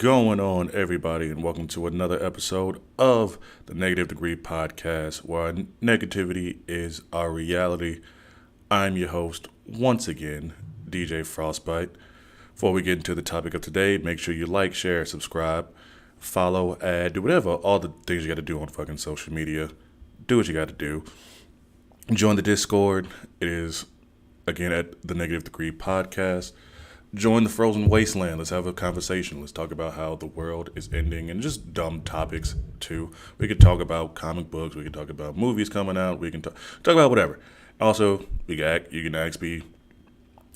going on, everybody, and welcome to another episode of the Negative Degree Podcast, where negativity is our reality. I'm your host, once again, DJ Frostbite. Before we get into the topic of today, make sure you like, share, subscribe, follow, add, do whatever, all the things you got to do on fucking social media. Do what you got to do. Join the Discord. It is, again, at the Negative Degree Podcast. Join the frozen wasteland. Let's have a conversation. Let's talk about how the world is ending and just dumb topics too. We could talk about comic books. We could talk about movies coming out. We can talk about whatever. Also, you can ask me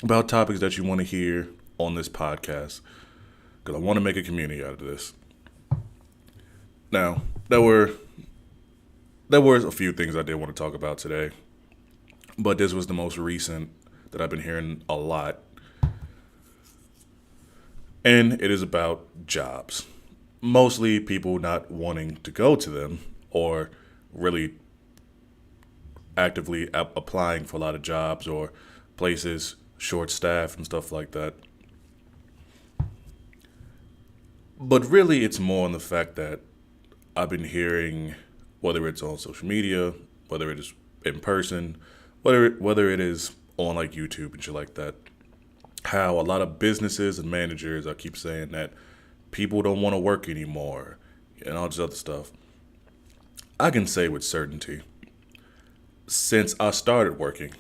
about topics that you want to hear on this podcast, because I want to make a community out of this. Now, there were a few things I did want to talk about today, but this was the most recent that I've been hearing a lot. And it is about jobs. Mostly people not wanting to go to them or really actively applying for a lot of jobs or places short-staffed and stuff like that. But really it's more on the fact that I've been hearing, whether it's on social media, whether it is in person, whether it is on like YouTube and shit like that, how a lot of businesses and managers, I keep saying that people don't want to work anymore and all this other stuff. I can say with certainty, since I started working,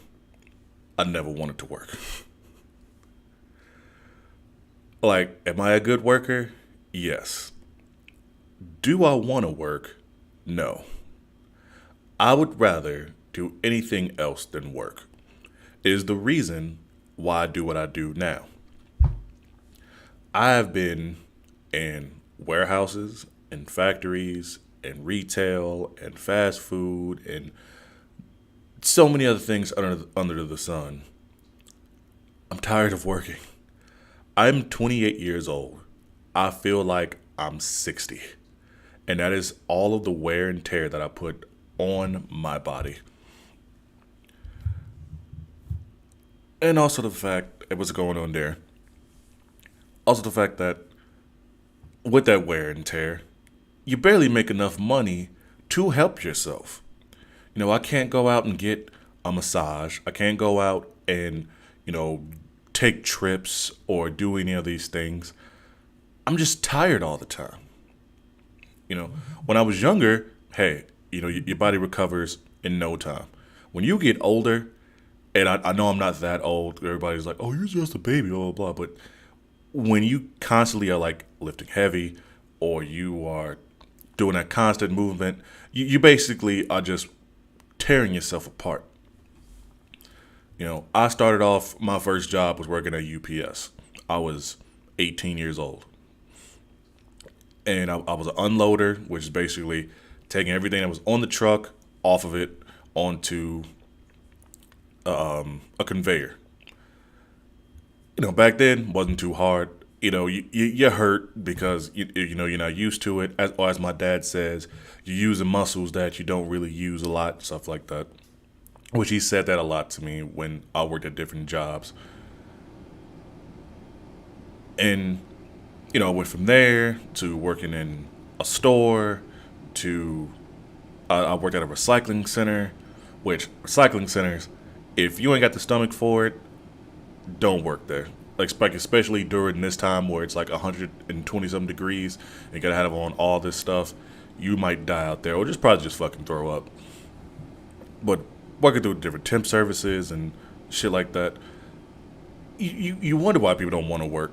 I never wanted to work. Like, am I a good worker? Yes. Do I want to work? No. I would rather do anything else than work. It is the reason why I do what I do now. I have been in warehouses and factories and retail and fast food and so many other things under the sun. I'm tired of working. I'm 28 years old. I feel like I'm 60. And that is all of the wear and tear that I put on my body. And also the fact, what's going on there. Also the fact that with that wear and tear, you barely make enough money to help yourself. You know, I can't go out and get a massage. I can't go out and, take trips or do any of these things. I'm just tired all the time. When I was younger, hey, your body recovers in no time. When you get older, and I know I'm not that old. Everybody's like, oh, you're just a baby, blah, blah, blah. But when you constantly are like lifting heavy or you are doing that constant movement, you basically are just tearing yourself apart. I started off, my first job was working at UPS. I was 18 years old. And I was an unloader, which is basically taking everything that was on the truck off of it onto a conveyor. Back then wasn't too hard. You hurt because you're not used to it. As my dad says, you're using muscles that you don't really use a lot, stuff like that. Which he said that a lot to me when I worked at different jobs. And went from there to working in a store to I worked at a recycling center, which recycling centers, if you ain't got the stomach for it, don't work there. Especially during this time where it's like 120 something degrees and you gotta have on all this stuff, you might die out there or probably just fucking throw up. But working through different temp services and shit like that, you wonder why people don't want to work.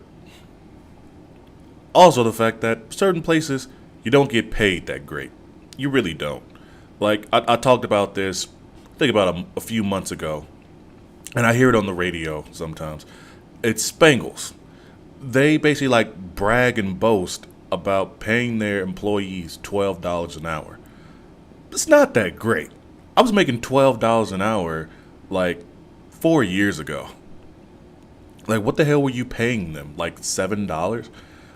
Also the fact that certain places you don't get paid that great. You really don't. Like I talked about this, I think about a few months ago. And I hear it on the radio sometimes. It's Spangles. They basically brag and boast about paying their employees $12 an hour. It's not that great. I was making $12 an hour 4 years ago. What the hell were you paying them? $7?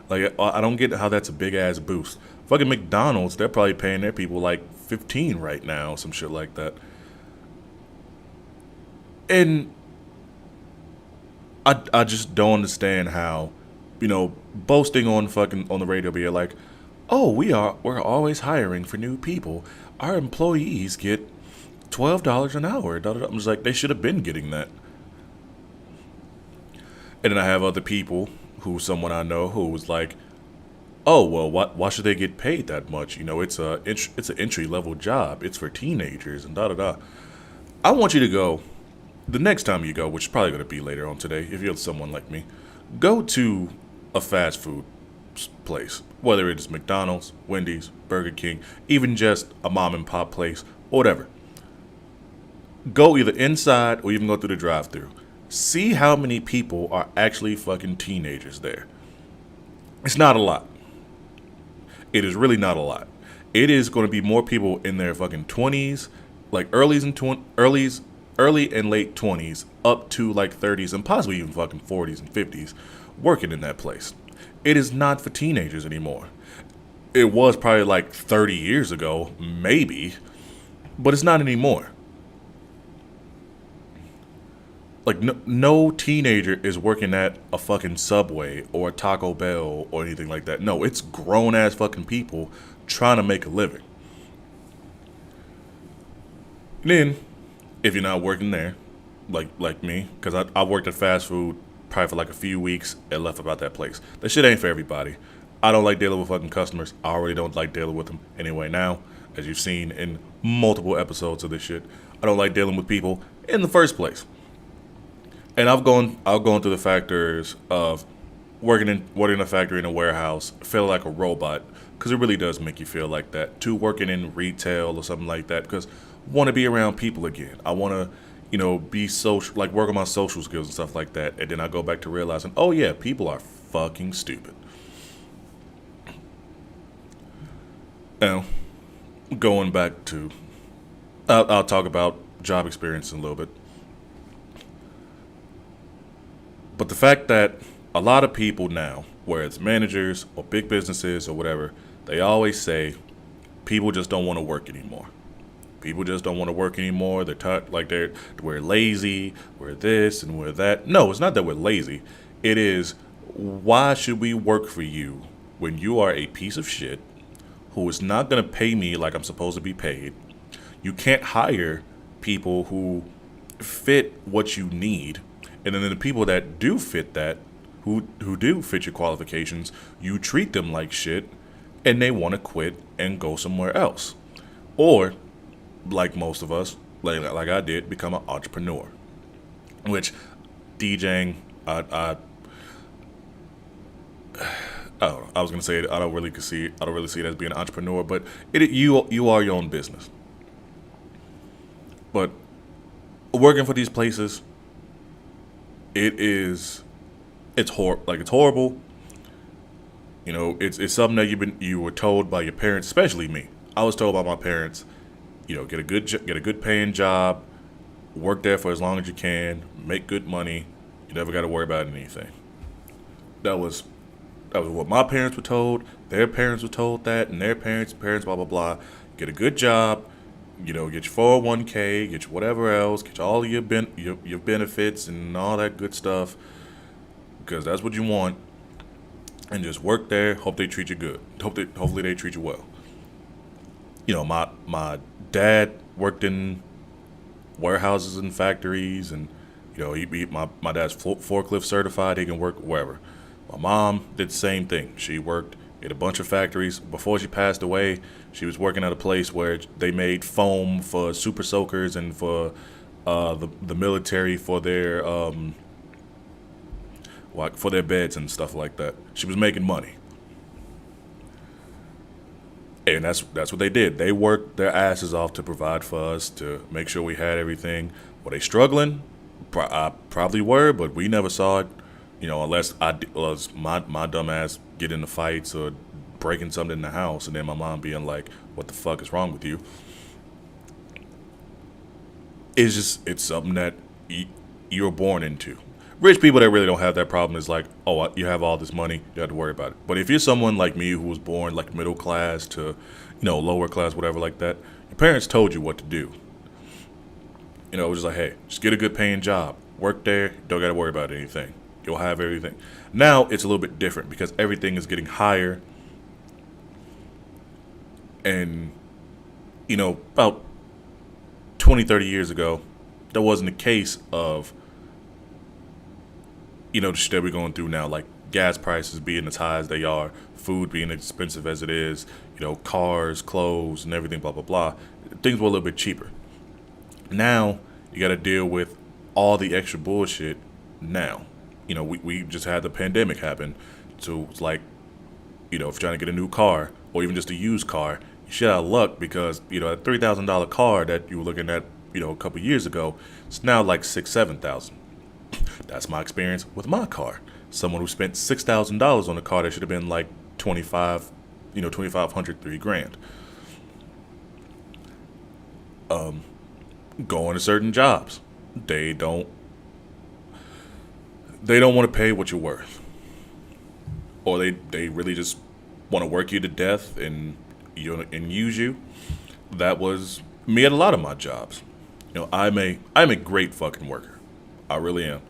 I don't get how that's a big ass boost. Fucking McDonald's, they're probably paying their people 15 right now, some shit like that. And I just don't understand how boasting on the radio, be like, "Oh, we're always hiring for new people. Our employees get $12 an hour." Da, da, da. I'm just like, they should have been getting that. And then I have other people someone I know who was like, "Oh, well, why should they get paid that much? It's an entry level job. It's for teenagers and da da da." I want you to go the next time you go, which is probably going to be later on today, if you're someone like me. Go to a fast food place, whether it's McDonald's, Wendy's, Burger King, even just a mom and pop place, or whatever. Go either inside or even go through the drive-thru. See how many people are actually fucking teenagers there. It's not a lot. It is really not a lot. It is going to be more people in their fucking 20s, like early and late 20s, up to like 30s and possibly even fucking 40s and 50s, working in that place. It is not for teenagers anymore. It was probably like 30 years ago, maybe, but it's not anymore. Like, no teenager is working at a fucking Subway or a Taco Bell or anything like that. No, it's grown-ass fucking people trying to make a living. And then, if you're not working there, like me, because I worked at fast food probably for like a few weeks and left about that place. That shit ain't for everybody. I don't like dealing with fucking customers. I already don't like dealing with them anyway now, as you've seen in multiple episodes of this shit. I don't like dealing with people in the first place. And I've gone through the factors of working in a factory, in a warehouse, feeling like a robot, because it really does make you feel like that, to working in retail or something like that, because I want to be around people again. I want to, be social, like work on my social skills and stuff like that. And then I go back to realizing, oh yeah, people are fucking stupid. Now, going back to, I'll talk about job experience in a little bit. But the fact that a lot of people now, whether it's managers or big businesses or whatever, they always say people just don't want to work anymore. People just don't want to work anymore. We're lazy, we're this and we're that. No, it's not that we're lazy. It is, why should we work for you when you are a piece of shit who is not going to pay me like I'm supposed to be paid? You can't hire people who fit what you need. And then the people that do fit that, who do fit your qualifications, you treat them like shit, and they want to quit and go somewhere else. Or, like most of us, like I did, become an entrepreneur. Which, DJing, I don't know. I was gonna say I don't really see it as being an entrepreneur, but you are your own business. But working for these places, it's horrible. It's something that you were told by your parents, especially me. I was told by my parents, get a good paying job, work there for as long as you can, make good money. You never got to worry about anything. That was what my parents were told. Their parents were told that, and their parents, blah blah blah. Get a good job, get your 401k, get your whatever else, get all your benefits and all that good stuff, because that's what you want. And just work there. Hope they treat you good. Hopefully they treat you well. My dad worked in warehouses and factories, and my dad's forklift certified. He can work wherever. My mom did the same thing. She worked at a bunch of factories. Before she passed away, she was working at a place where they made foam for super soakers and for the military for their beds and stuff like that. She was making money. And that's what they did. They worked their asses off to provide for us, to make sure we had everything. Were they struggling? I probably were, but we never saw it. Unless my dumb ass get into fights or breaking something in the house, and then my mom being like, "What the fuck is wrong with you?" It's something that you're born into. Rich people that really don't have that problem is like, oh, you have all this money, you don't have to worry about it. But if you're someone like me who was born like middle class to, lower class, whatever like that, your parents told you what to do. It was just like, hey, just get a good paying job, work there, don't got to worry about anything. You'll have everything. Now it's a little bit different because everything is getting higher, and about 20, 30 years ago, that wasn't a case of the shit that we're going through now, like gas prices being as high as they are, food being expensive as it is, cars, clothes, and everything, blah blah blah. Things were a little bit cheaper. Now you got to deal with all the extra bullshit. Now, we just had the pandemic happen, so it's like, if you're trying to get a new car or even just a used car, you shit out of luck because a $3,000 car that you were looking at a couple years ago, it's now like 6, 7,000. That's my experience with my car. Someone who spent $6,000 on a car that should have been like 25, 2,500, $3,000. Going to certain jobs, they don't want to pay what you're worth, or they really just want to work you to death and use you. That was me at a lot of my jobs. I'm a great fucking worker. I really am.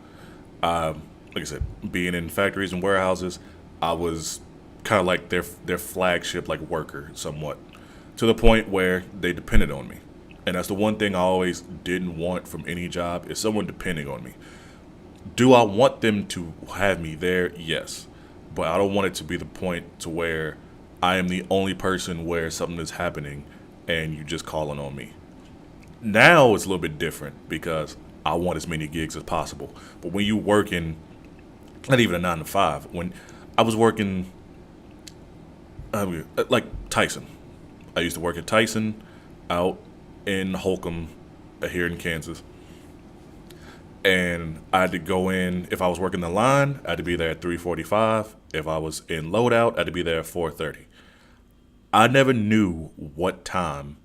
Like I said, being in factories and warehouses, I was kind of like their flagship like worker somewhat, to the point where they depended on me. And that's the one thing I always didn't want from any job, is someone depending on me. Do I want them to have me there? Yes. But I don't want it to be the point to where I am the only person where something is happening and you just calling on me. Now it's a little bit different because I want as many gigs as possible. But when you working, not even a 9 to 5, when I was working, like Tyson. I used to work at Tyson out in Holcomb, here in Kansas. And I had to go in, if I was working the line, I had to be there at 3:45. If I was in loadout, I had to be there at 4:30. I never knew what time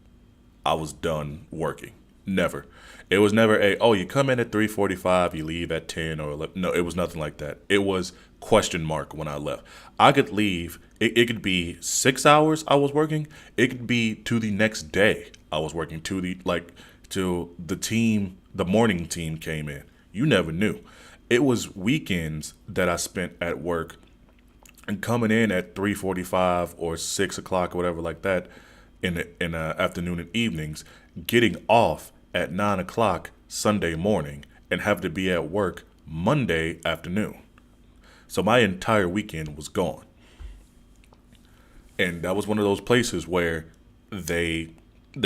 I was done working. Never. It was never you come in at 3:45, you leave at 10 or 11. No, it was nothing like that. It was question mark when I left. I could leave. It could be 6 hours I was working. It could be to the next day I was working, till the team, the morning team came in. You never knew. It was weekends that I spent at work, and coming in at 3:45 or 6 o'clock or whatever like that in the afternoon and evenings, getting off at 9 o'clock Sunday morning and have to be at work Monday afternoon. So my entire weekend was gone. And that was one of those places where they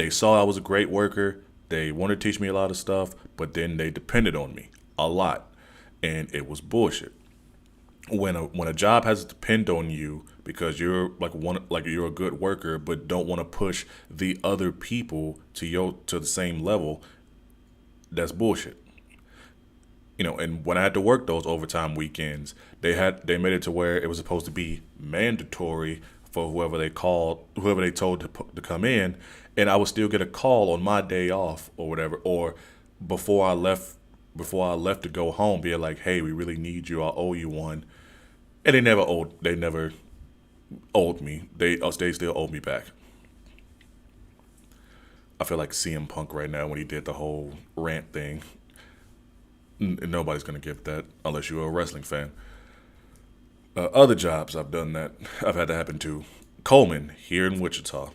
saw I was a great worker. They wanted to teach me a lot of stuff, but then they depended on me a lot, and it was bullshit. When a job has to depend on you because you're you're a good worker, but don't want to push the other people to the same level, that's bullshit. And when I had to work those overtime weekends, they made it to where it was supposed to be mandatory for whoever they told to come in, and I would still get a call on my day off or whatever, or before I left to go home, be like, hey, we really need you, I owe you one. And they never owed me. They still owe me back. I feel like CM Punk right now when he did the whole rant thing. Nobody's gonna get that unless you're a wrestling fan. Other jobs I've done that I've had to happen to. Coleman here in Wichita.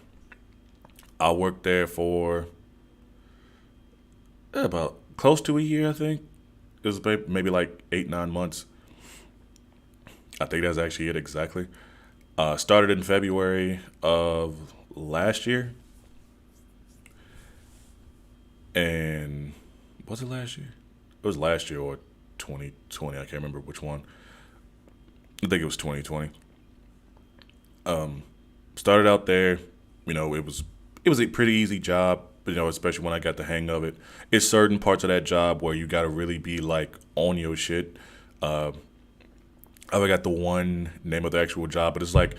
I worked there for about close to a year, I think. It was maybe like 8, 9 months. I think that's actually it exactly. Started in February of last year. And was it last year? It was last year or 2020. I can't remember which one. I think it was 2020. Started out there. It was a pretty easy job. Especially when I got the hang of it. It's certain parts of that job where you got to really be like on your shit. I forgot the one name of the actual job, but it's like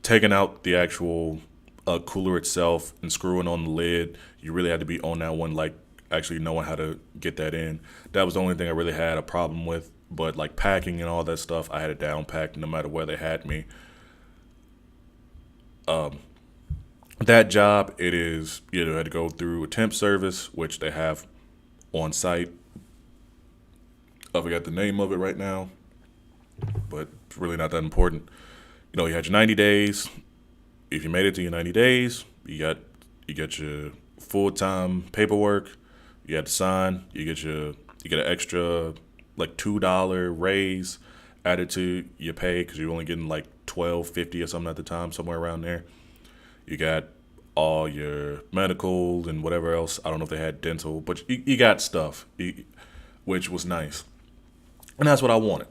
taking out the actual cooler itself and screwing on the lid. You really had to be on that one, like actually knowing how to get that in. That was the only thing I really had a problem with. But like packing and all that stuff, I had it down packed no matter where they had me. That job, it is, had to go through a temp service, which they have on site. I forgot the name of it right now, but it's really not that important. You had your 90 days. If you made it to your 90 days, you get your full time paperwork. You had to sign. You get an extra like $2 raise added to your pay because you're only getting like 12.50 or something at the time, somewhere around there. You got all your medical and whatever else. I don't know if they had dental, but you got stuff, which was nice, and that's what I wanted.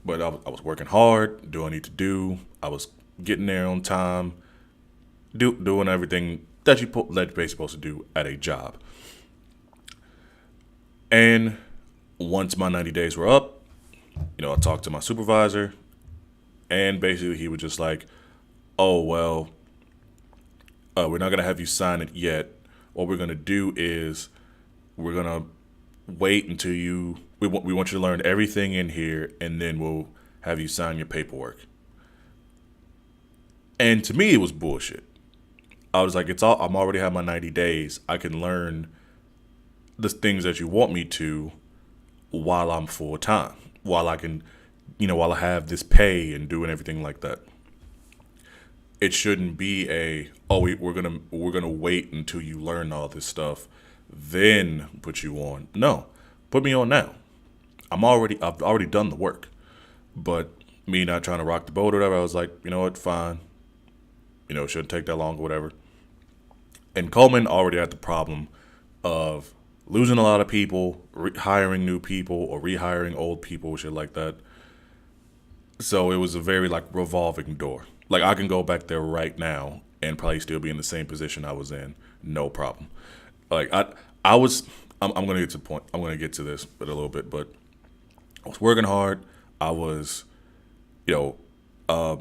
But I was working hard, doing what I need to do. I was getting there on time, doing everything that you're basically supposed to do at a job. And once my 90 days were up, I talked to my supervisor, and basically he was just like, "Oh well, we're not gonna have you sign it yet. What we're gonna do is we're gonna wait until we want you to learn everything in here, and then we'll have you sign your paperwork." And to me, it was bullshit. I was like, I'm already have my 90 days. I can learn the things that you want me to while I'm full time, while I have this pay and doing everything like that. It shouldn't be we're gonna wait until you learn all this stuff, then put you on. No, put me on now. I've already done the work. But me not trying to rock the boat or whatever, I was like, you know what, fine. It shouldn't take that long or whatever. And Coleman already had the problem of losing a lot of people, hiring new people, or rehiring old people, shit like that. So it was a very like revolving door. Like I can go back there right now and probably still be in the same position I was in, no problem. Like I was, I'm gonna get to the point. I'm gonna get to this in a little bit, but I was working hard. I was, you know,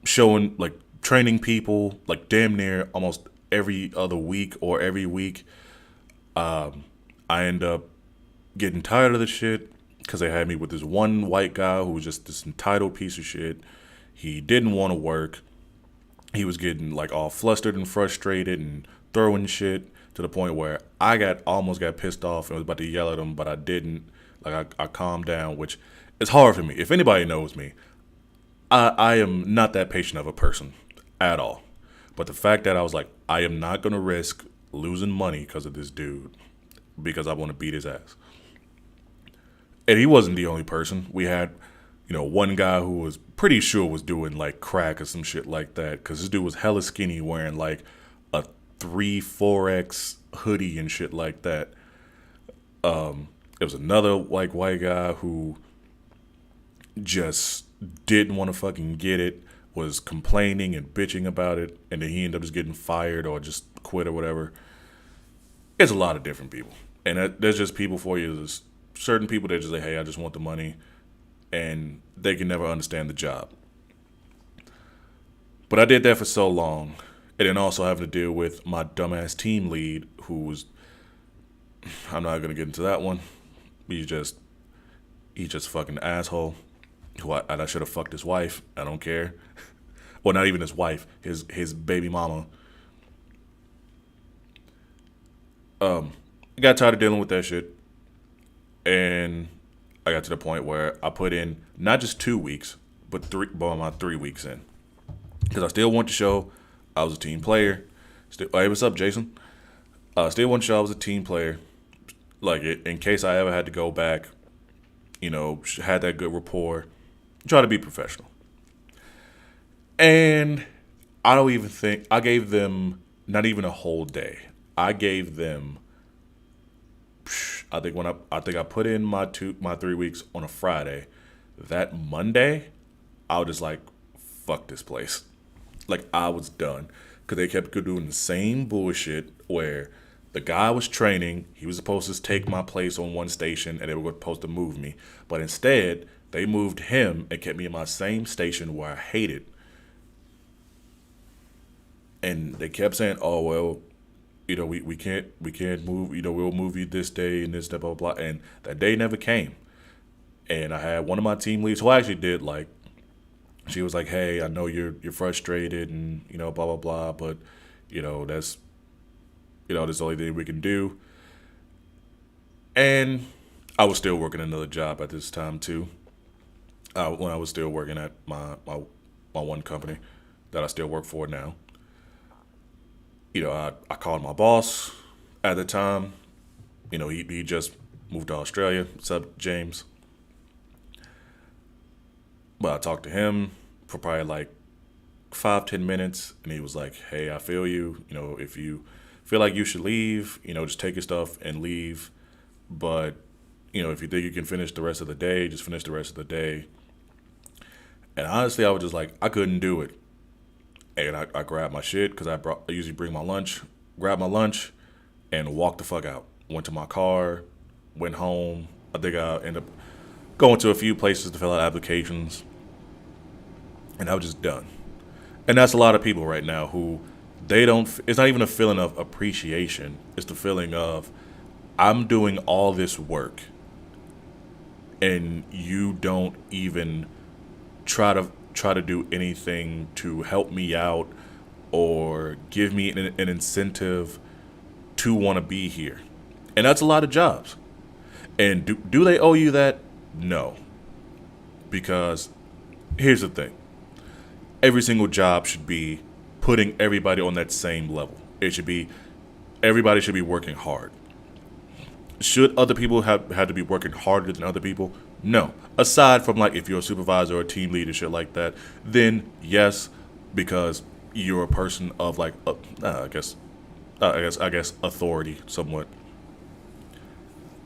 showing like training people like damn near almost every other week or every week. I end up getting tired of the shit because they had me with this one white guy who was just this entitled piece of shit. He didn't want to work. He was getting like all flustered and frustrated and throwing shit to the point where I almost got pissed off and was about to yell at him, but I didn't. Like I calmed down, which is hard for me. If anybody knows me, I am not that patient of a person at all. But the fact that I was like, I am not going to risk losing money because of this dude because I want to beat his ass. And he wasn't the only person. We had, one guy who was pretty sure was doing like crack or some shit like that because this dude was hella skinny wearing like a 3-4X hoodie and shit like that. There was another like white guy who just didn't want to fucking get it, was complaining and bitching about it, and then he ended up just getting fired or just quit or whatever. It's a lot of different people. And there's just people for you. There's certain people that just say, hey, I just want the money, and they can never understand the job. But I did that for so long, and then also having to deal with my dumbass team lead, who was, I'm not going to get into that one. He's just fucking asshole. And I should have fucked his wife. I don't care. Well, not even his wife, his baby mama. I got tired of dealing with that shit. And I got to the point where I put in not just 2 weeks, but my 3 weeks in. Because I still want to show I was a team player. Hey, what's up, Jason? Still want to show I was a team player. Like, in case I ever had to go back, had that good rapport. Try to be professional. And I don't even think I gave them not even a whole day. I gave them I think I put in my 3 weeks on a Friday. That Monday, I was just like, fuck this place. Like I was done. Cause they kept doing the same bullshit where the guy was training, he was supposed to take my place on one station and they were supposed to move me. But instead, they moved him and kept me in my same station where I hated. And they kept saying, "Oh well, we can't move. We'll move you this day and this day, blah blah blah." And that day never came. And I had one of my team leads who I actually did like. She was like, "Hey, I know you're frustrated and blah blah blah, but that's the only thing we can do." And I was still working another job at this time too. When I was still working at my one company that I still work for now. I called my boss at the time. He just moved to Australia. What's up, James? But I talked to him for probably like 5, 10 minutes, and he was like, "Hey, I feel you. If you feel like you should leave, just take your stuff and leave. But if you think you can finish the rest of the day, just finish the rest of the day." And honestly, I was just like, I couldn't do it. And I grabbed my shit because I usually bring my lunch, grabbed my lunch, and walked the fuck out. Went to my car, went home. I think I ended up going to a few places to fill out applications, and I was just done. And that's a lot of people right now who they don't. It's not even a feeling of appreciation. It's the feeling of I'm doing all this work, and you don't even try to do anything to help me out or give me an incentive to want to be here. And that's a lot of jobs. And do they owe you that? No. Because here's the thing. Every single job should be putting everybody on that same level. Everybody should be working hard. Should other people have to be working harder than other people? No. Aside from like if you're a supervisor or a team leader, shit like that, then yes, because you're a person of like, I guess authority somewhat.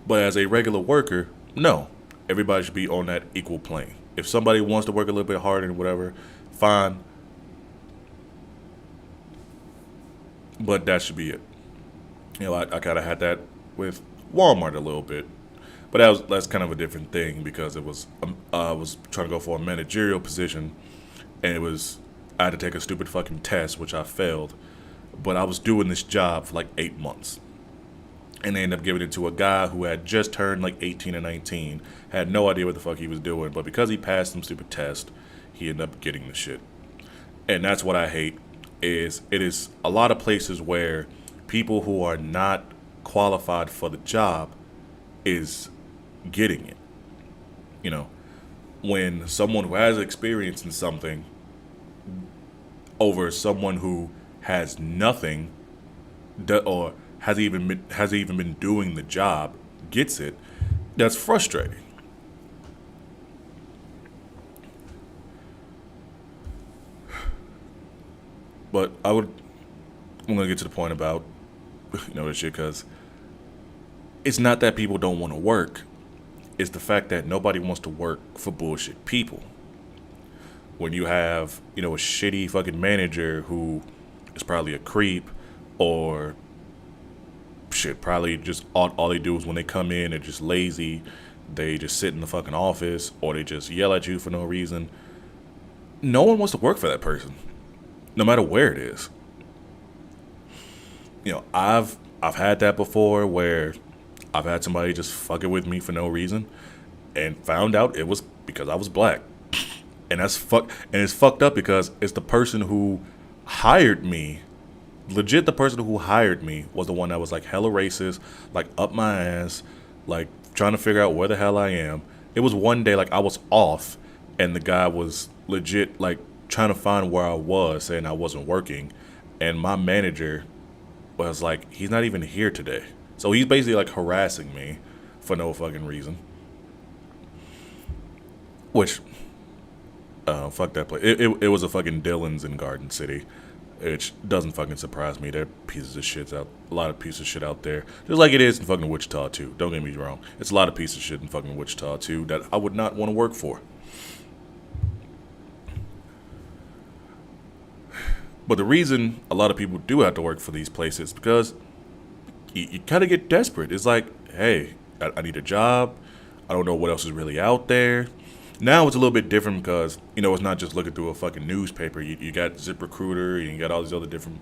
But as a regular worker, no. Everybody should be on that equal plane. If somebody wants to work a little bit harder and whatever, fine. But that should be it. I kind of had that with Walmart a little bit, but that's kind of a different thing because I was trying to go for a managerial position, and I had to take a stupid fucking test which I failed, but I was doing this job for like 8 months, and they ended up giving it to a guy who had just turned like 18 or 19, had no idea what the fuck he was doing, but because he passed some stupid test, he ended up getting the shit, and that's what I hate. It is a lot of places where people who are not qualified for the job is getting it. You know, when someone who has experience in something over someone who has nothing or has even been doing the job gets it, that's frustrating. But I'm gonna get to the point about this shit because it's not that people don't want to work. It's the fact that nobody wants to work for bullshit people. When you have, a shitty fucking manager who is probably a creep or shit, probably just all they do is when they come in, they're just lazy. They just sit in the fucking office or they just yell at you for no reason. No one wants to work for that person, no matter where it is. I've had that before where I've had somebody just fucking with me for no reason and found out it was because I was black. And it's fucked up because it's the person who hired me. Legit, the person who hired me was the one that was like hella racist, like up my ass, like trying to figure out where the hell I am. It was one day like I was off and the guy was legit like trying to find where I was, saying I wasn't working. And my manager was like, he's not even here today. So he's basically like harassing me for no fucking reason. Which, fuck that place. It was a fucking Dillon's in Garden City, which doesn't fucking surprise me. There are pieces of shit out, a lot of pieces of shit out there. Just like it is in fucking Wichita too. Don't get me wrong. It's a lot of pieces of shit in fucking Wichita too that I would not want to work for. But the reason a lot of people do have to work for these places is because you kind of get desperate. It's like, hey, I need a job. I don't know what else is really out there. Now it's a little bit different because, it's not just looking through a fucking newspaper. You got ZipRecruiter and you got all these other different,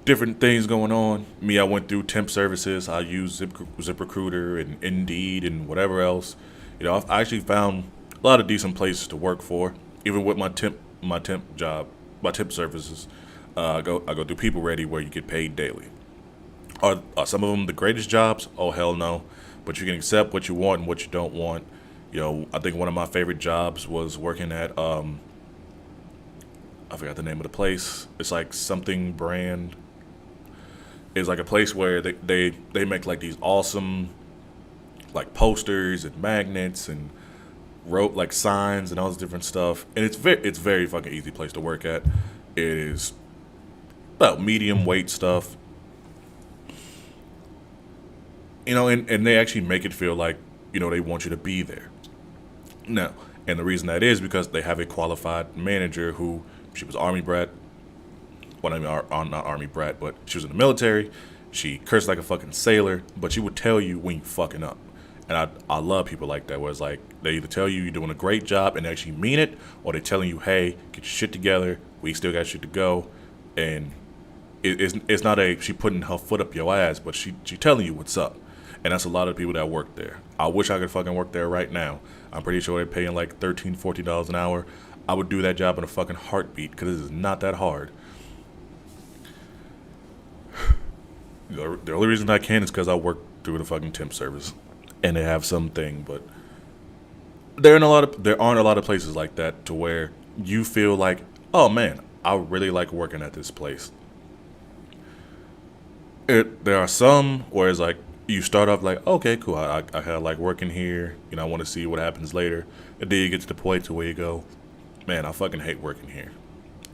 different things going on. Me, I went through temp services. I used ZipRecruiter and Indeed and whatever else. I've actually found a lot of decent places to work for, even with my temp job, my temp services. I go through People Ready where you get paid daily. Are some of them the greatest jobs? Oh, hell no. but you can accept what you want and what you don't want. I think one of my favorite jobs was working at I forgot the name of the place. It's like something brand. It's like a place where they make like these awesome like posters and magnets and wrote like signs and all this different stuff. And it's very fucking easy place to work at. It is about medium weight stuff. And they actually make it feel like, they want you to be there. Now, and the reason that is because they have a qualified manager who, she was Army brat. Well, I mean, not Army brat, but she was in the military. She cursed like a fucking sailor, but she would tell you when you fucking up. And I love people like that, where it's like, they either tell you you're doing a great job and they actually mean it, or they're telling you, hey, get your shit together, we still got shit to go. And it's not she putting her foot up your ass, but she telling you what's up. And that's a lot of people that work there. I wish I could fucking work there right now. I'm pretty sure they're paying like $13, $14 an hour. I would do that job in a fucking heartbeat, because it is not that hard. The only reason I can is because I work through the fucking temp service, and they have something. But there aren't a lot of places like that to where you feel like, oh man, I really like working at this place. There are some where it's like, you start off like, okay, cool, I kind of like working here. I want to see what happens later. And then you get to the point to where you go, man, I fucking hate working here.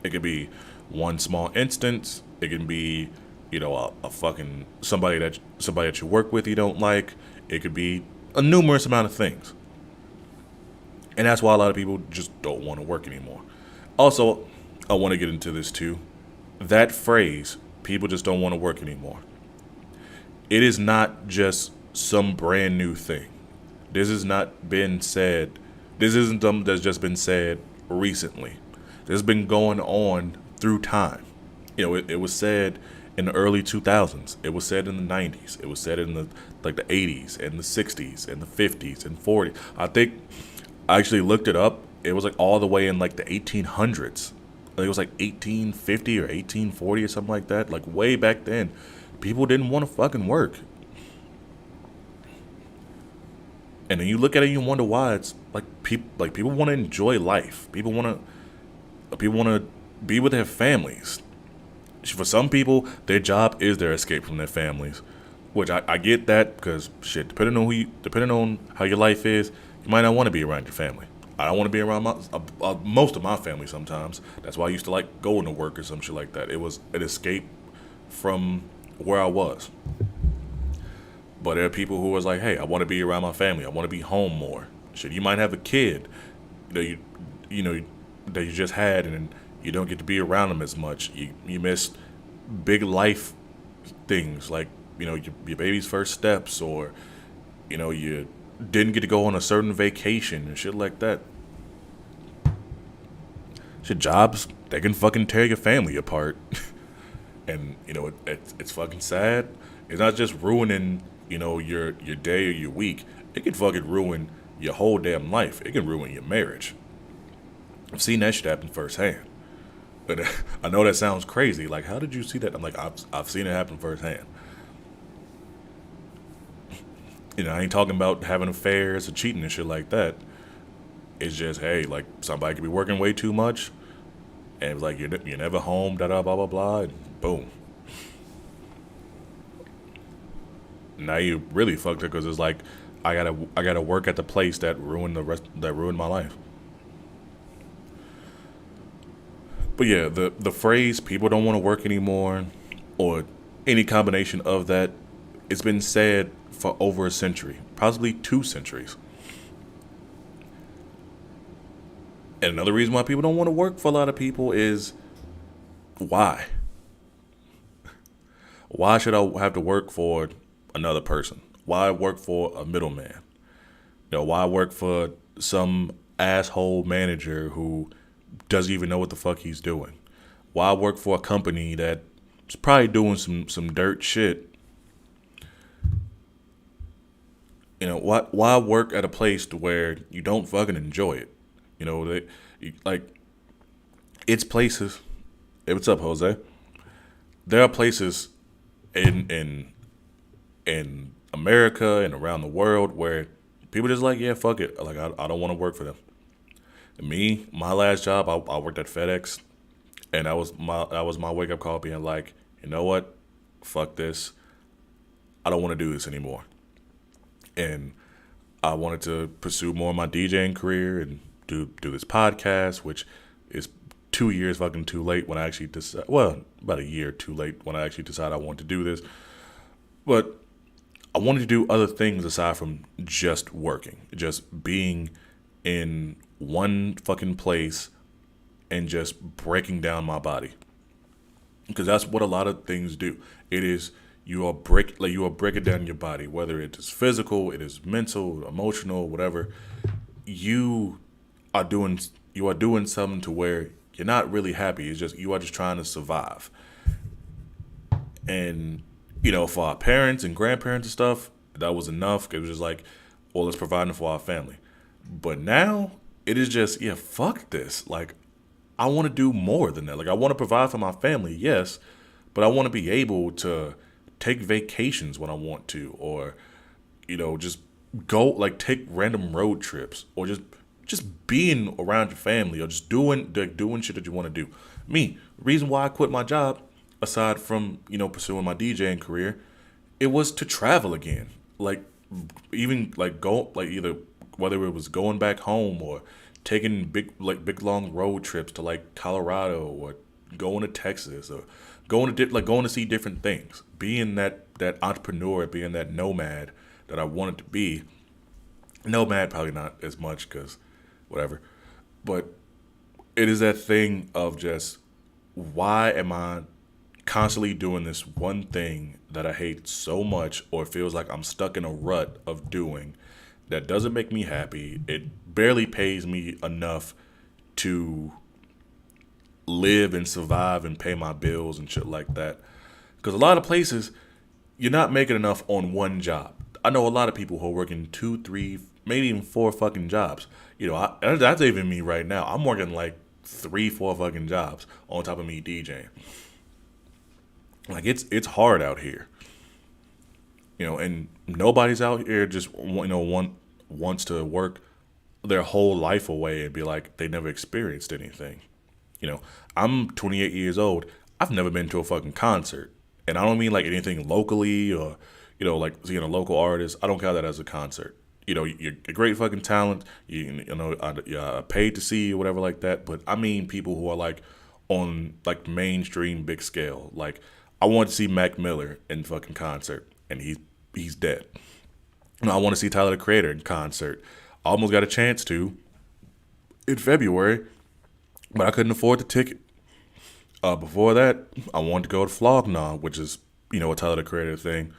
It could be one small instance. It can be, a fucking somebody that you work with you don't like. It could be a numerous amount of things. And that's why a lot of people just don't want to work anymore. Also, I want to get into this too. That phrase, people just don't want to work anymore. It is not just some brand new thing. This has not been said. This isn't something that's just been said recently. This has been going on through time. It was said in the early 2000s. It was said in the 90s. It was said in the 80s and the 60s and the 50s and 40s. I think I actually looked it up. It was like all the way in like the 1800s. I think it was like 1850 or 1840 or something like that. Like way back then. People didn't want to fucking work. And then you look at it and you wonder why. It's like people want to enjoy life. People want to be with their families. For some people, their job is their escape from their families, which I get that, because shit, depending on how your life is, you might not want to be around your family. I don't want to be around most of my family sometimes. That's why I used to like going to work or some shit like that. It was an escape from where I was. But there are people who was like, hey, I want to be around my family. I want to be home more. Shit, you might have a kid that that you just had, and you don't get to be around them as much. You miss big life things like, your baby's first steps, or, you didn't get to go on a certain vacation and shit like that. Shit, jobs, they can fucking tear your family apart. And, it's fucking sad. It's not just ruining, your day or your week. It can fucking ruin your whole damn life. It can ruin your marriage. I've seen that shit happen firsthand. But I know that sounds crazy. Like, how did you see that? I'm like, I've seen it happen firsthand. I ain't talking about having affairs or cheating and shit like that. It's just, hey, like, somebody could be working way too much, and it's like, you're never home, blah, blah, blah, blah, and boom. Now you really fucked it, because it's like, I gotta work at the place that ruined my life. But yeah, the phrase "people don't want to work anymore," or any combination of that, it's been said for over a century, possibly 2 centuries. And another reason why people don't want to work for a lot of people is, why? Why should I have to work for another person? Why work for a middleman? Why work for some asshole manager who doesn't even know what the fuck he's doing? Why work for a company that's probably doing some dirt shit? Why work at a place to where you don't fucking enjoy it? It's places. Hey, what's up, Jose? There are places in America and around the world where people just like, yeah, fuck it. Like, I don't want to work for them. Me, my last job, I worked at FedEx, and that was my wake up call, being like, you know what, fuck this. I don't want to do this anymore. And I wanted to pursue more of my DJing career and do this podcast, which is 2 years fucking too late when I actually decide. Well, about a year too late when I actually decided I wanted to do this. But I wanted to do other things aside from just working, just being in one fucking place and just breaking down my body, because that's what a lot of things do. It is you are breaking down your body, whether it is physical, it is mental, emotional, whatever. You you are doing something to where you're not really happy. It's just you are just trying to survive. And for our parents and grandparents and stuff, that was enough. It was just like, well, let's provide for our family. But now it is just, yeah, fuck this. Like, I want to do more than that. Like, I want to provide for my family, yes, but I want to be able to take vacations when I want to, or just go, like, take random road trips, or just being around your family, or just doing shit that you want to do. Me, reason why I quit my job, aside from pursuing my DJing career, it was to travel again. Like, even like go, like, either whether it was going back home or taking big long road trips to like Colorado, or going to Texas, or going to see different things, being that entrepreneur, being that nomad that I wanted to be. Nomad probably not as much, because whatever, but it is that thing of just, why am I constantly doing this one thing that I hate so much, or feels like I'm stuck in a rut of doing, that doesn't make me happy. It barely pays me enough to live and survive and pay my bills and shit like that. Because a lot of places, you're not making enough on one job. I know a lot of people who are working 2, 3, maybe even 4 fucking jobs. That's even me right now. I'm working like 3, 4 fucking jobs on top of me DJing. Like, it's hard out here. And nobody's out here just wants to work their whole life away and be like they never experienced anything. I'm 28 years old. I've never been to a fucking concert, and I don't mean like anything locally, or like seeing a local artist. I don't count that as a concert. You're a great fucking talent. I paid to see you, whatever like that. But I mean people who are like on like mainstream big scale. Like, I want to see Mac Miller in fucking concert, and he's dead. I want to see Tyler, the Creator, in concert. I almost got a chance to in February, but I couldn't afford the ticket. Before that, I wanted to go to Flog Gnaw, which is a Tyler, the Creator thing,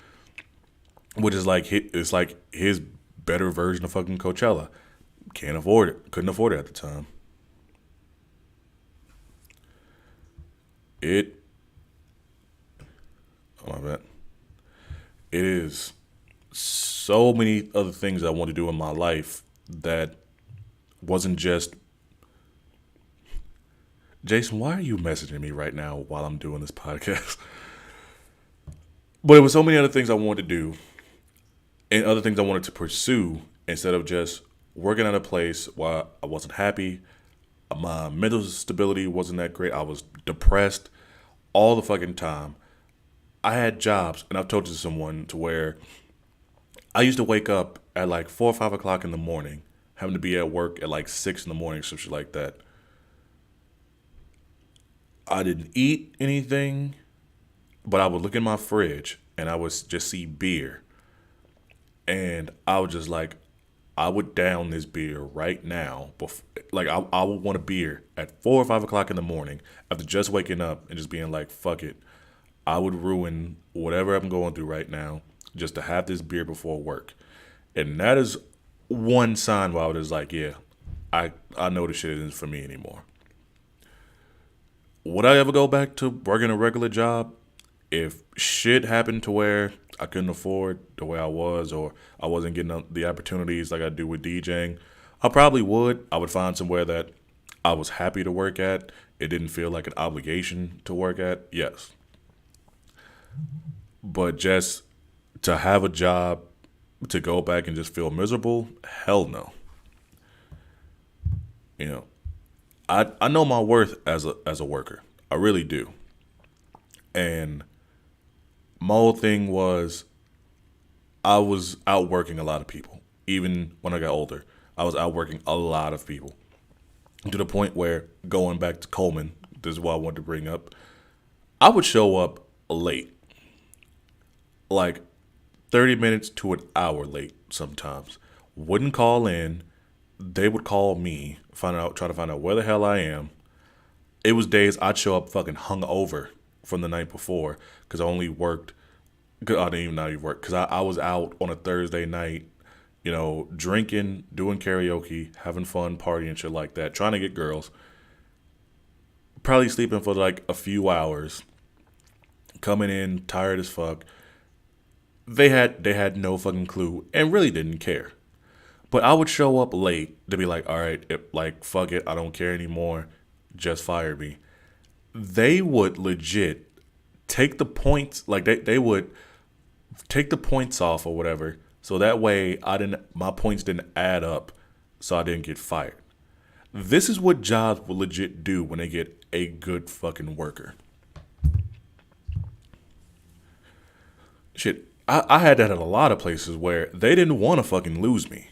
which is like it's like his better version of fucking Coachella. Can't afford it. Couldn't afford it at the time. Oh my bad. It is so many other things I want to do in my life that wasn't just. Jason, why are you messaging me right now while I'm doing this podcast? But it was so many other things I wanted to do, and other things I wanted to pursue, instead of just working at a place where I wasn't happy. My mental stability wasn't that great. I was depressed all the fucking time. I had jobs, and I've told you someone, to where I used to wake up at like 4 or 5 o'clock in the morning, having to be at work at like 6 in the morning, some shit like that. I didn't eat anything, but I would look in my fridge and I would just see beer. And I was just like, I would down this beer right now. Like, I would want a beer at 4 or 5 o'clock in the morning after just waking up and just being like, fuck it. I would ruin whatever I'm going through right now just to have this beer before work. And that is one sign where I was like, yeah, I know this shit isn't for me anymore. Would I ever go back to working a regular job if shit happened to where I couldn't afford the way I was, or I wasn't getting the opportunities like I do with DJing? I probably would. I would find somewhere that I was happy to work at. It didn't feel like an obligation to work at. Yes. But just to have a job to go back and just feel miserable, hell no. You know, I know my worth as a worker. I really do. And my whole thing was I was outworking a lot of people. Even when I got older, I was outworking a lot of people to the point where going back to Coleman, this is what I wanted to bring up. I would show up late, like 30 minutes to an hour late sometimes. Wouldn't call in. They would call me, try to find out where the hell I am. It was days I'd show up fucking hungover from the night before because I only worked. I didn't even know you work because I was out on a Thursday night, drinking, doing karaoke, having fun, partying, shit like that, trying to get girls. Probably sleeping for like a few hours, coming in tired as fuck. They had no fucking clue and really didn't care. But I would show up late to be like, all right, fuck it, I don't care anymore, just fire me. They would legit take the points, like they would take the points off or whatever, so that way my points didn't add up, so I didn't get fired. This is what jobs will legit do when they get a good fucking worker. Shit, I had that at a lot of places where they didn't want to fucking lose me.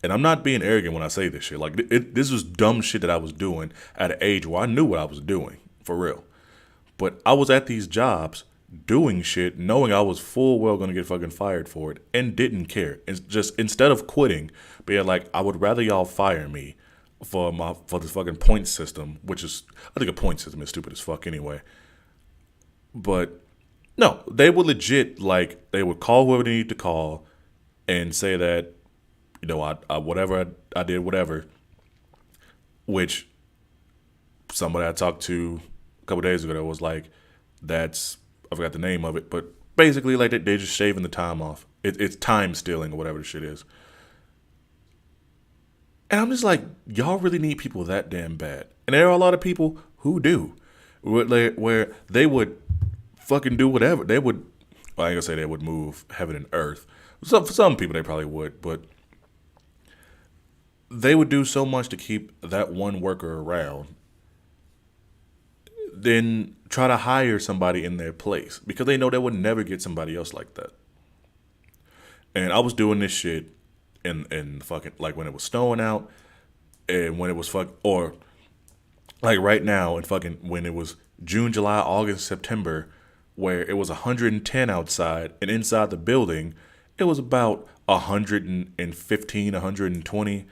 And I'm not being arrogant when I say this shit. Like, this was dumb shit that I was doing at an age where I knew what I was doing, for real. But I was at these jobs doing shit, knowing I was full well going to get fucking fired for it, and didn't care. It's just, instead of quitting, being like, I would rather y'all fire me for this fucking point system, which is, I think a point system is stupid as fuck anyway. But, no, they would legit, they would call whoever they need to call and say that, I did whatever, which somebody I talked to a couple days ago that was like, I forgot the name of it, but basically like they're just shaving the time off. It's time stealing or whatever the shit is. And I'm just like, y'all really need people that damn bad. And there are a lot of people who do, where they would fucking do whatever. They would, well, I ain't gonna say they would move heaven and earth. For some people they probably would, but they would do so much to keep that one worker around, then try to hire somebody in their place because they know they would never get somebody else like that. And I was doing this shit in fucking, like, when it was snowing out and when it was or like right now and fucking when it was June, July, August, September, where it was 110 outside and inside the building it was about 115, 120,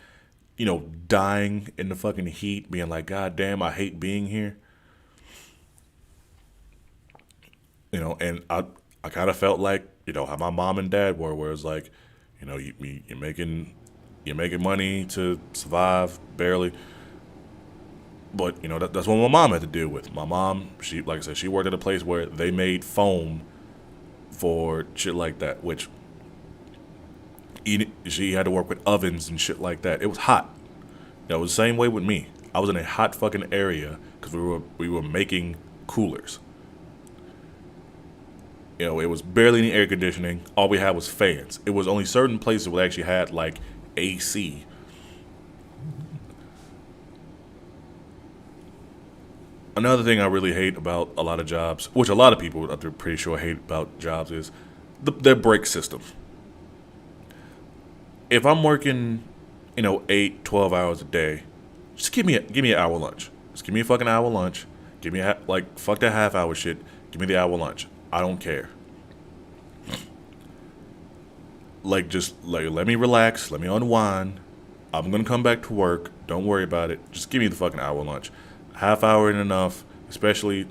dying in the fucking heat, being like, God damn, I hate being here. And I kind of felt like, how my mom and dad were, where it's like, you're making money to survive, barely. But, that's what my mom had to deal with. My mom, she, like I said, she worked at a place where they made foam for shit like that, which she had to work with ovens and shit like that. It was hot. It was the same way with me. I was in a hot fucking area because we were making coolers. It was barely any air conditioning. All we had was fans. It was only certain places where they actually had like AC. Another thing I really hate about a lot of jobs, which a lot of people I'm pretty sure hate about jobs, is their break system. If I'm working, 8, 12 hours a day, just give me an hour lunch. Just give me a fucking hour lunch. Give me fuck that half hour shit. Give me the hour lunch. I don't care. Let me relax. Let me unwind. I'm going to come back to work. Don't worry about it. Just give me the fucking hour lunch. Half hour ain't enough, especially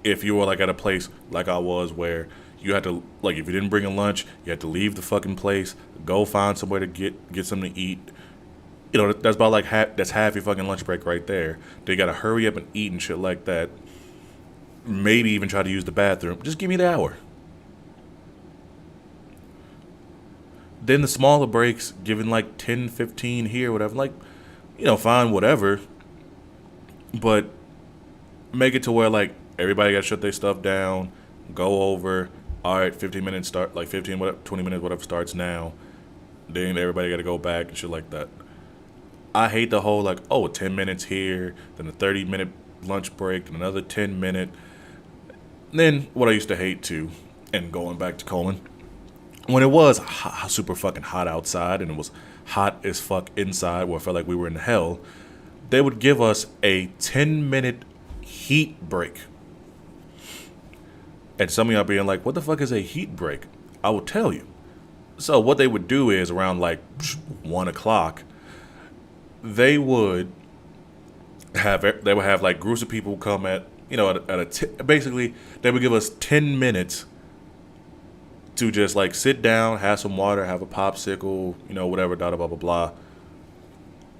if you were at a place like I was where you had to, if you didn't bring a lunch, you had to leave the fucking place, go find somewhere to get something to eat. That's about that's half your fucking lunch break right there. They got to hurry up and eat and shit like that. Maybe even try to use the bathroom. Just give me the hour. Then the smaller breaks, giving 10, 15 here, whatever, fine, whatever. But make it to where everybody got to shut their stuff down, go over, all right, 15 minutes start, like 15, whatever, 20 minutes, whatever starts now. Then everybody got to go back and shit like that. I hate the whole like, oh, 10 minutes here, then a 30-minute lunch break, and another 10-minute. Then what I used to hate too, and going back to Coleman, when it was super fucking hot outside and it was hot as fuck inside where I felt like we were in hell, they would give us a 10-minute heat break. And some of y'all being like, what the fuck is a heat break? I will tell you. So what they would do is around like 1 o'clock, they would have like groups of people come at, basically they would give us 10 minutes to just like sit down, have some water, have a popsicle, whatever, blah, blah, blah, blah.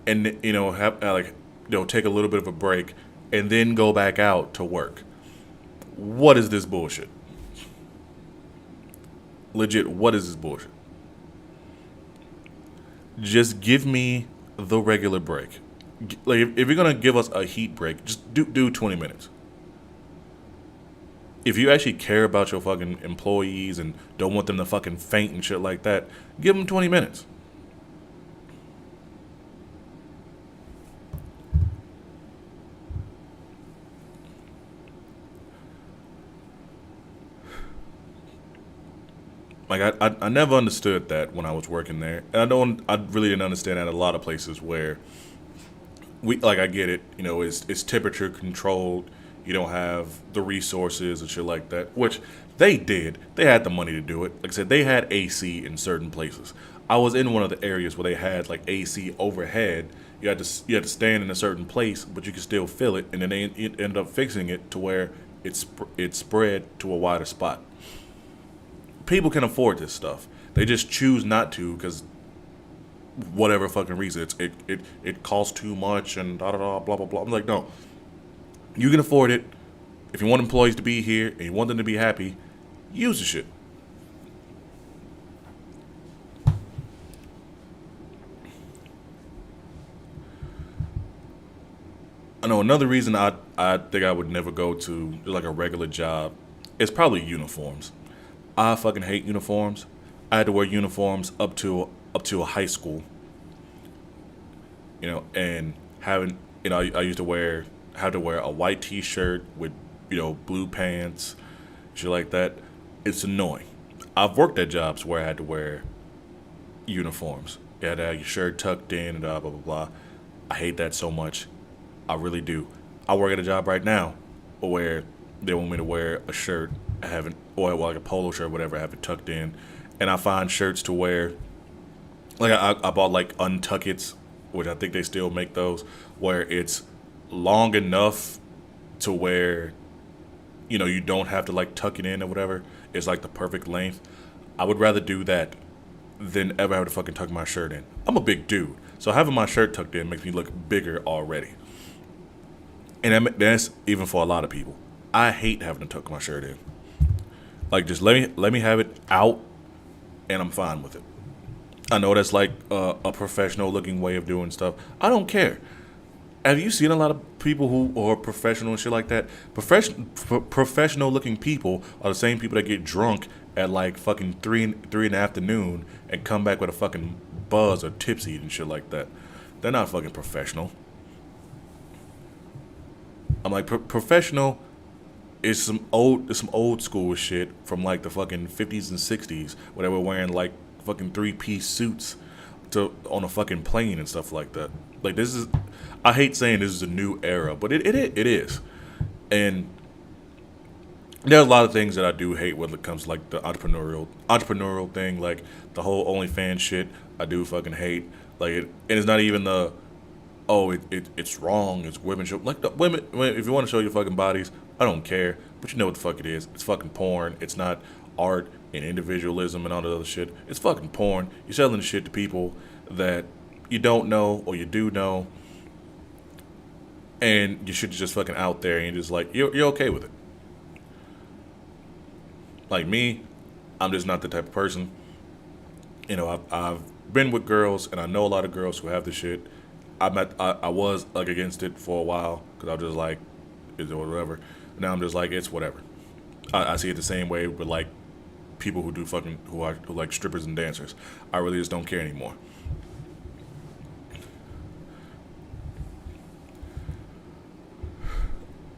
And, have take a little bit of a break and then go back out to work. What is this bullshit? Legit, what is this bullshit? Just give me the regular break. Like, if you're going to give us a heat break, just do 20 minutes. If you actually care about your fucking employees and don't want them to fucking faint and shit like that, give them 20 minutes. Like, I never understood that when I was working there. And I really didn't understand that at a lot of places where I get it, it's temperature controlled. You don't have the resources and shit like that, which they did. They had the money to do it. Like I said, they had AC in certain places. I was in one of the areas where they had like AC overhead. You had to stand in a certain place, but you could still feel it. And then they ended up fixing it to where it spread to a wider spot. People can afford this stuff. They just choose not to because whatever fucking reason. It costs too much and blah blah blah blah blah. I'm like, no. You can afford it. If you want employees to be here and you want them to be happy, use the shit. I know another reason I think I would never go to like a regular job is probably uniforms. I fucking hate uniforms. I had to wear uniforms up to a high school. And having I used to have to wear a white t-shirt with blue pants, shit like that. It's annoying. I've worked at jobs where I had to wear uniforms. You had to have your shirt tucked in and blah blah blah blah. I hate that so much. I really do. I work at a job right now where they want me to wear a shirt. I haven't, or like a polo shirt, whatever. I have it tucked in, and I find shirts to wear. Like I bought like Untuckits, which I think they still make those, where it's long enough to where, you don't have to like tuck it in or whatever. It's like the perfect length. I would rather do that than ever have to fucking tuck my shirt in. I'm a big dude, so having my shirt tucked in makes me look bigger already. And that's even for a lot of people. I hate having to tuck my shirt in. Like, just let me have it out, and I'm fine with it. I know that's like a professional looking way of doing stuff. I don't care. Have you seen a lot of people who are professional and shit like that? Professional looking people are the same people that get drunk at like fucking three in the afternoon and come back with a fucking buzz or tipsy and shit like that. They're not fucking professional. I'm like, professional is some old school shit from like the fucking 50s and 60s where they were wearing like fucking 3-piece suits on a fucking plane and stuff like that. Like, this is, I hate saying this is a new era, but it is. And there's a lot of things that I do hate when it comes to like the entrepreneurial thing, like the whole OnlyFans shit. I do fucking hate. Like, and it's not even it's wrong. It's women show, like the women. If you want to show your fucking bodies, I don't care. But you know what the fuck it is. It's fucking porn. It's not art and individualism and all the other shit. It's fucking porn. You're selling the shit to people that you don't know or you do know, and you should just fucking out there and just like you're okay with it. Like me, I'm just not the type of person. I've been with girls and I know a lot of girls who have this shit. I was like against it for a while because I was just like, it's whatever. Now I'm just like, it's whatever. I see it the same way with like people who do fucking who like strippers and dancers. I really just don't care anymore.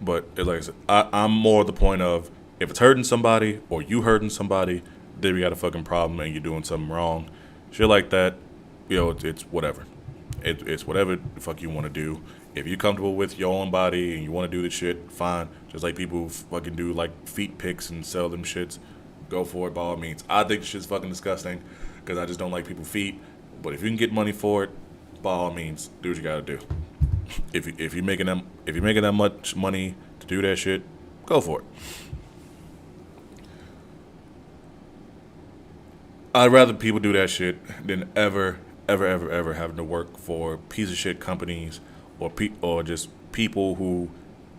But like I said, I'm more the point of if it's hurting somebody or you hurting somebody, then we got a fucking problem and you're doing something wrong. Shit like that, it's whatever. It's whatever the fuck you want to do. If you're comfortable with your own body and you want to do the shit, fine. Just like people who fucking do like feet pics and sell them shits, go for it by all means. I think the shit's fucking disgusting because I just don't like people's feet. But if you can get money for it, by all means, do what you gotta do. If you're making that much money to do that shit, go for it. I'd rather people do that shit than ever having to work for piece of shit companies or just people who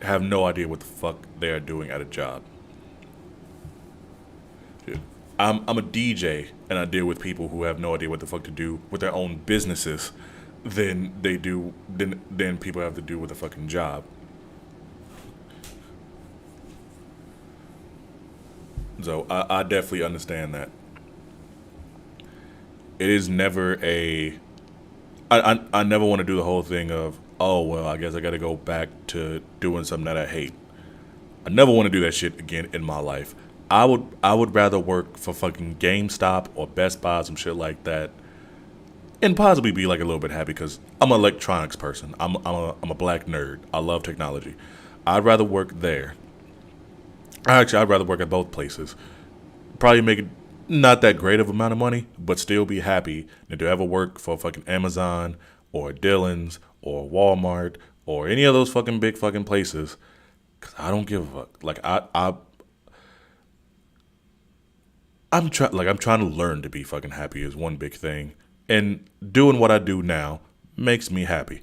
have no idea what the fuck they are doing at a job. Shit. I'm a DJ and I deal with people who have no idea what the fuck to do with their own businesses than people have to do with a fucking job. So I definitely understand that. It is never I never want to do the whole thing of, oh well, I guess I gotta go back to doing something that I hate. I never want to do that shit again in my life. I would rather work for fucking GameStop or Best Buy, some shit like that, and possibly be like a little bit happy because I'm an electronics person. I'm a black nerd. I love technology. I'd rather work there. Actually, I'd rather work at both places. Probably make it not that great of amount of money, but still be happy than to ever work for fucking Amazon or Dillon's or Walmart or any of those fucking big fucking places. Cause I don't give a fuck. Like I'm trying to learn to be fucking happy is one big thing, and doing what I do now makes me happy.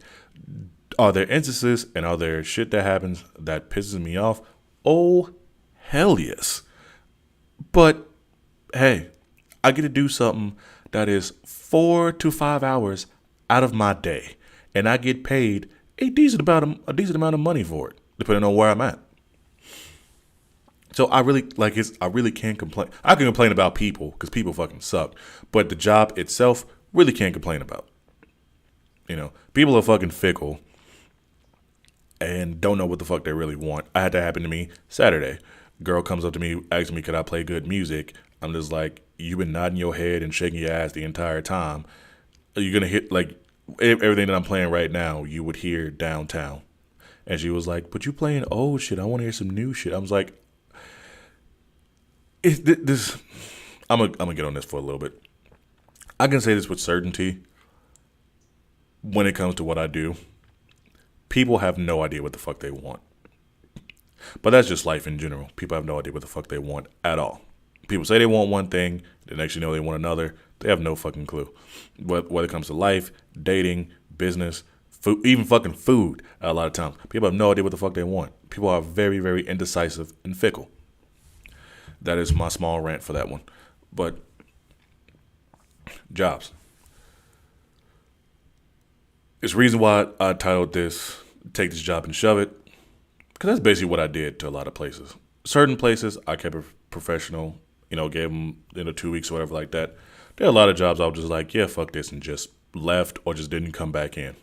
Are there instances and are there shit that happens that pisses me off? Oh, hell yes. But hey, I get to do something that is 4 to 5 hours out of my day, and I get paid a decent amount of money for it, depending on where I'm at. So I really I really can't complain. I can complain about people because people fucking suck, but the job itself really can't complain about. People are fucking fickle and don't know what the fuck they really want. I had that happen to me Saturday. Girl comes up to me, asks me, could I play good music? I'm just like, you've been nodding your head and shaking your ass the entire time. You're going to hit, like, everything that I'm playing right now, you would hear downtown. And she was like, but you playing old shit. I want to hear some new shit. I was like, I'm gonna get on this for a little bit. I can say this with certainty. When it comes to what I do, people have no idea what the fuck they want. But that's just life in general. People have no idea what the fuck they want at all. People say they want one thing, the next you know they want another. They have no fucking clue. Whether it comes to life, dating, business, food, even fucking food, a lot of times. People have no idea what the fuck they want. People are very, very indecisive and fickle. That is my small rant for that one. But jobs. It's the reason why I titled this Take This Job and Shove It. Because that's basically what I did to a lot of places. Certain places, I kept it professional, gave them 2 weeks or whatever like that. There are a lot of jobs I was just like, yeah, fuck this, and just left or just didn't come back in.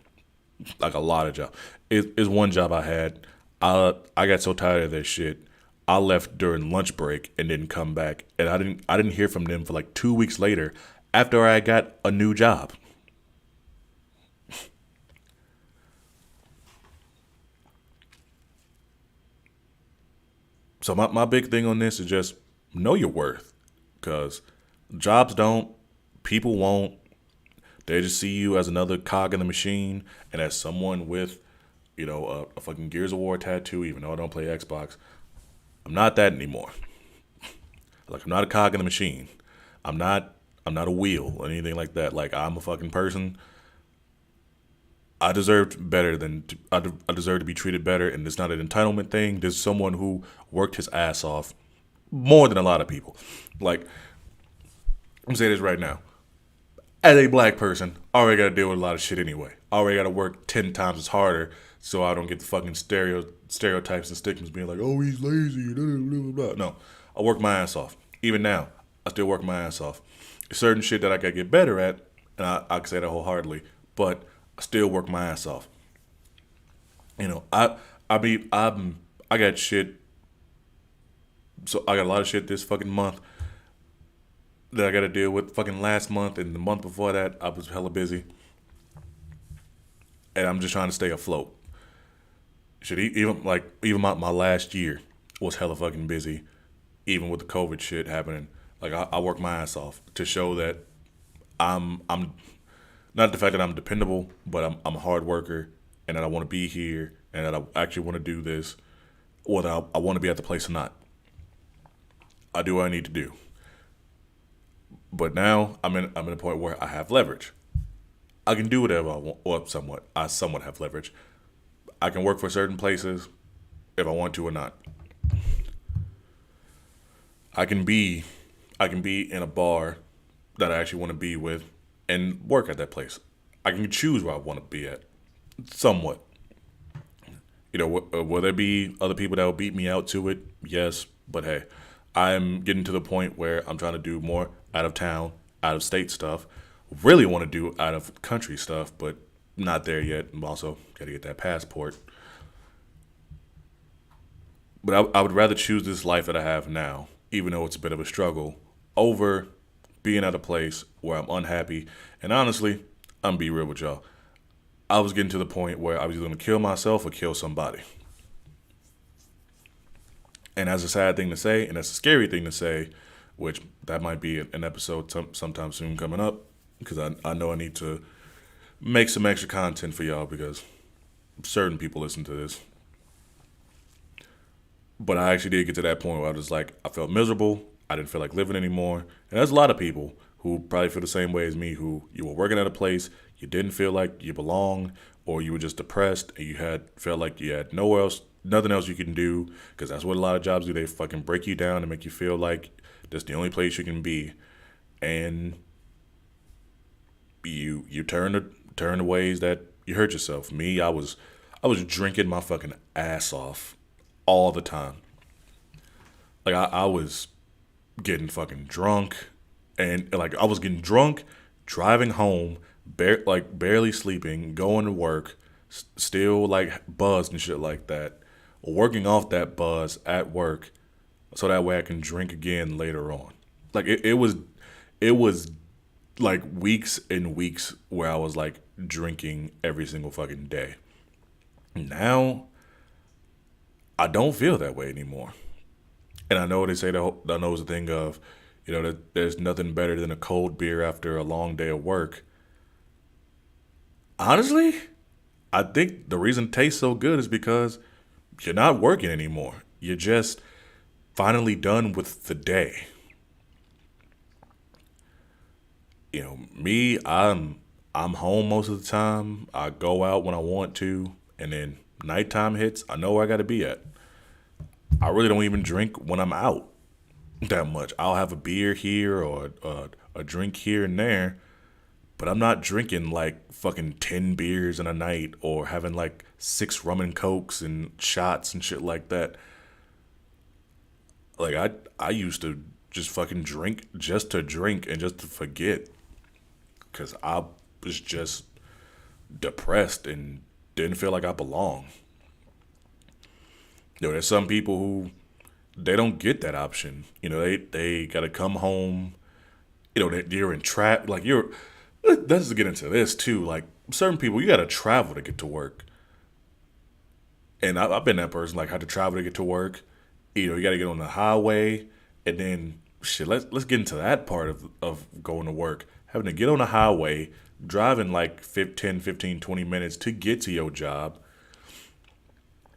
Like a lot of jobs. It's one job I had. I got so tired of that shit. I left during lunch break and didn't come back, and I didn't hear from them for like 2 weeks later after I got a new job. So my big thing on this is just know your worth, because jobs don't, people won't. They just see you as another cog in the machine and as someone with, a fucking Gears of War tattoo, even though I don't play Xbox. I'm not that anymore. Like, I'm not a cog in the machine. I'm not a wheel or anything like that. Like, I'm a fucking person. I deserved better I deserve to be treated better, and it's not an entitlement thing. There's someone who worked his ass off more than a lot of people. Like, I'm saying this right now. As a black person, I already got to deal with a lot of shit anyway. I already got to work 10 times as harder so I don't get the fucking stereotypes and stigmas being like, oh, he's lazy, blah, blah, blah, blah. No, I work my ass off. Even now, I still work my ass off. Certain shit that I gotta get better at, and I can say that wholeheartedly, but I still work my ass off. You know, I got shit. So I got a lot of shit this fucking month that I got to deal with. Fucking last month and the month before that, I was hella busy, and I'm just trying to stay afloat. Even my last year was hella fucking busy, even with the COVID shit happening. Like I work my ass off to show that I'm not the fact that I'm dependable, but I'm a hard worker and that I want to be here and that I actually want to do this, whether I want to be at the place or not. I do what I need to do. But now I'm in a point where I have leverage. I can do whatever I want, or somewhat. I somewhat have leverage. I can work for certain places if I want to or not. I can be I can be in a bar that I actually want to be with and work at that place. I can choose where I want to be at, somewhat. You know, will there be other people that will beat me out to it? Yes, but hey, I'm getting to the point where I'm trying to do more out of town, out of state stuff. Really want to do out of country stuff, but not there yet. I'm also got to get that passport. But I would rather choose this life that I have now, even though it's a bit of a struggle, over being at a place where I'm unhappy. And honestly, I'm gonna be real with y'all. I was getting to the point where I was either gonna kill myself or kill somebody. And that's a sad thing to say, and that's a scary thing to say, which that might be an episode sometime soon coming up, because I know I need to make some extra content for y'all because certain people listen to this. But I actually did get to that point where I was like, I felt miserable. I didn't feel like living anymore. And there's a lot of people who probably feel the same way as me, who you were working at a place, you didn't feel like you belonged, or you were just depressed and you had felt like you had nowhere else, nothing else you can do, because that's what a lot of jobs do. They fucking break you down and make you feel like that's the only place you can be. And you turn to ways that you hurt yourself. Me, I was drinking my fucking ass off all the time. Like I was getting fucking drunk, and like I was getting drunk, driving home, barely sleeping, going to work, still like buzzed and shit like that, working off that buzz at work, so that way I can drink again later on. Like it was like weeks and weeks where I was like drinking every single fucking day. Now I don't feel that way anymore. And I know they say that I know it's a thing of, that there's nothing better than a cold beer after a long day of work. Honestly, I think the reason it tastes so good is because you're not working anymore. You're just finally done with the day. Me, I'm home most of the time. I go out when I want to, and then nighttime hits, I know where I got to be at. I really don't even drink when I'm out that much. I'll have a beer here or a drink here and there, but I'm not drinking like fucking 10 beers in a night or having like 6 rum and cokes and shots and shit like that. Like I used to just fucking drink just to drink and just to forget, because I was just depressed and didn't feel like I belonged. There's some people who they don't get that option. They gotta come home. You're in trap. Like let's get into this too. Like certain people, you gotta travel to get to work. And I've been that person. Like had to travel to get to work. You gotta get on the highway, and then shit. Let's get into that part of going to work. Having to get on the highway, driving like 10, 15, 20 minutes to get to your job.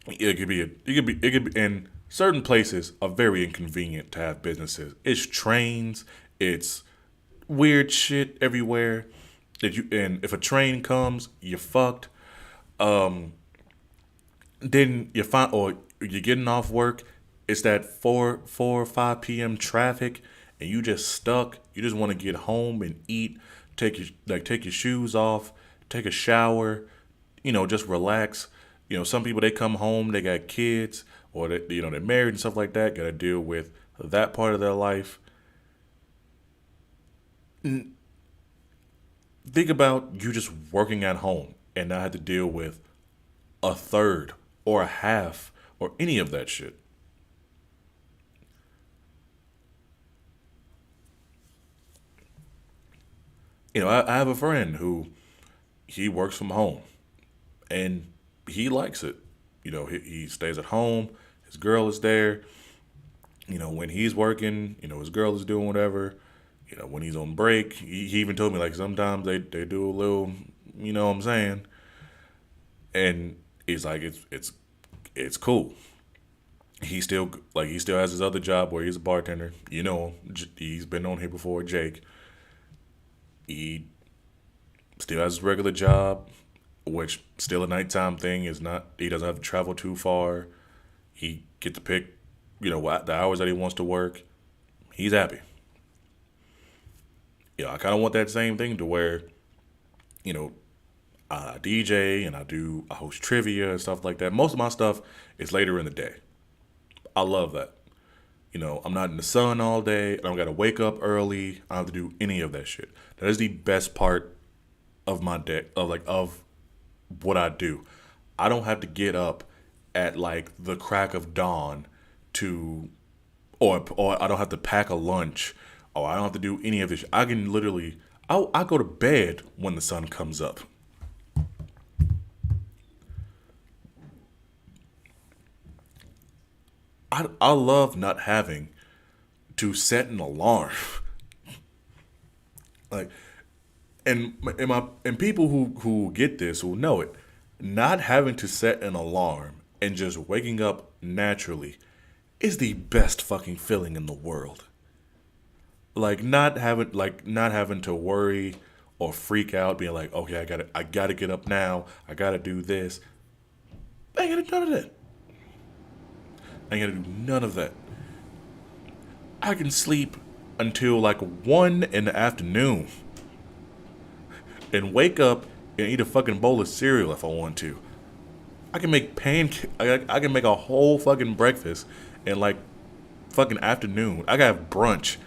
And certain places are very inconvenient to have businesses. It's trains, it's weird shit everywhere. And if a train comes, you're fucked. Then you find, or you're getting off work, it's that 4 or 5 p.m. traffic, and you just stuck. You just want to get home and eat, take your shoes off, take a shower, just relax. Some people, they come home, they got kids, or they're married and stuff like that, got to deal with that part of their life. Think about you just working at home and not have to deal with a third or a half or any of that shit. I have a friend who he works from home and he likes it. He stays at home. His girl is there. When he's working, his girl is doing whatever. When he's on break, he even told me like sometimes they do a little, what I'm saying? And he's like, it's cool. He still has his other job where he's a bartender. He's been on here before, Jake. He still has his regular job, which still a nighttime thing. Is not He doesn't have to travel too far. He get to pick, what the hours that he wants to work. He's happy. I kind of want that same thing to where, you know, I DJ and I host trivia and stuff like that. Most of my stuff is later in the day. I love that. I'm not in the sun all day. I don't got to wake up early. I don't have to do any of that shit. That is the best part of my day, of what I do. I don't have to get up at like the crack of dawn to, or I don't have to pack a lunch, or I don't have to do any of this. I can literally, I go to bed when the sun comes up. I love not having to set an alarm. Like, and people who get this will know it. Not having to set an alarm and just waking up naturally is the best fucking feeling in the world. Not having to worry or freak out, being like, okay, I gotta get up now. I gotta do this. I ain't gotta do none of that. I ain't gotta do none of that. I can sleep until like 1 in the afternoon and wake up and eat a fucking bowl of cereal if I want to. I can make I can make a whole fucking breakfast in like fucking afternoon. I got brunch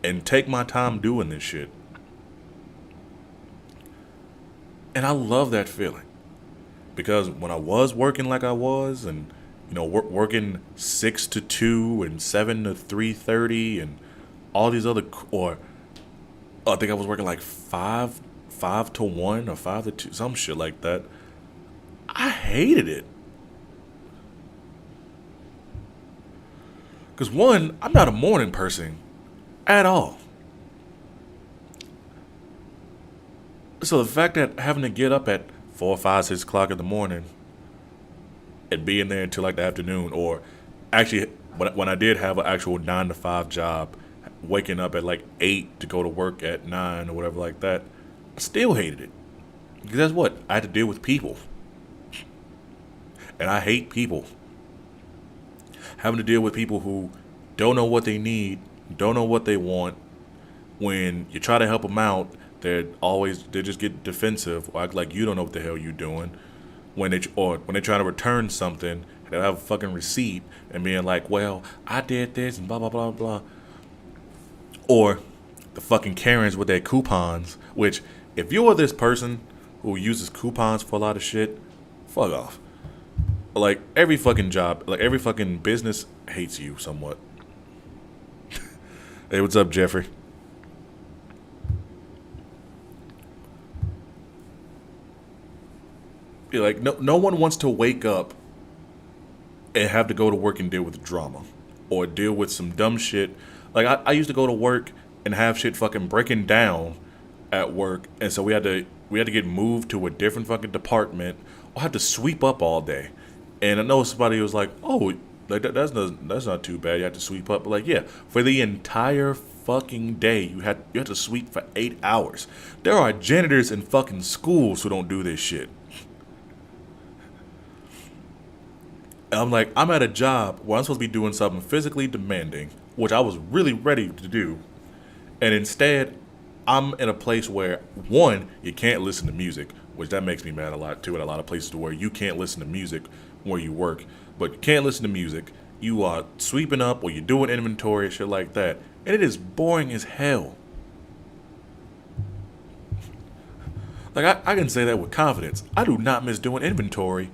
and take my time doing this shit. And I love that feeling because when I was working like I was, and working 6 to 2 and 7 to 3:30 and all these other, or I think I was working like 5 to 1 or 5 to 2, some shit like that. I hated it. Because one, I'm not a morning person at all. So the fact that having to get up at 4, 5, 6 o'clock in the morning and being there until like the afternoon, or actually when I did have an actual 9 to 5 job, waking up at like 8 to go to work at 9 or whatever like that, I still hated it. Because that's what? I had to deal with people. And I hate people. Having to deal with people who don't know what they need, don't know what they want. When you try to help them out, they just get defensive, or act like you don't know what the hell you're doing. When they're trying to return something, they'll have a fucking receipt and being like, well, I did this and blah blah blah blah. Or the fucking Karens with their coupons, which if you are this person who uses coupons for a lot of shit, fuck off. Like every fucking job, like every fucking business hates you somewhat. Hey, what's up, Jeffrey? Like no one wants to wake up and have to go to work and deal with drama or deal with some dumb shit. Like I used to go to work and have shit fucking breaking down at work, and so we had to get moved to a different fucking department or have to sweep up all day. And I know somebody was like, "Oh, like that's not too bad. You have to sweep up." But like, yeah, for the entire fucking day, you have to sweep for 8 hours. There are janitors in fucking schools who don't do this shit. And I'm like, I'm at a job where I'm supposed to be doing something physically demanding, which I was really ready to do. And instead, I'm in a place where, one, you can't listen to music, which that makes me mad a lot too, at a lot of places where you can't listen to music where you work. But you can't listen to music. You are sweeping up or you're doing inventory and shit like that. And it is boring as hell. Like, I can say that with confidence. I do not miss doing inventory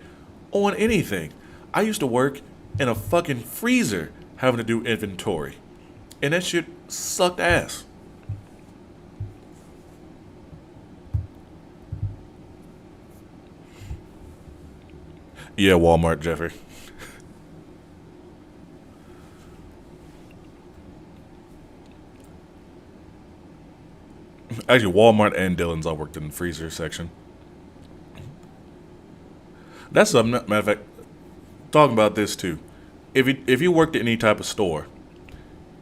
on anything. I used to work in a fucking freezer having to do inventory. And that shit sucked ass. Yeah, Walmart, Jeffrey. Actually, Walmart and Dillon's, I worked in the freezer section. That's a matter of fact, talking about this too. If you worked at any type of store,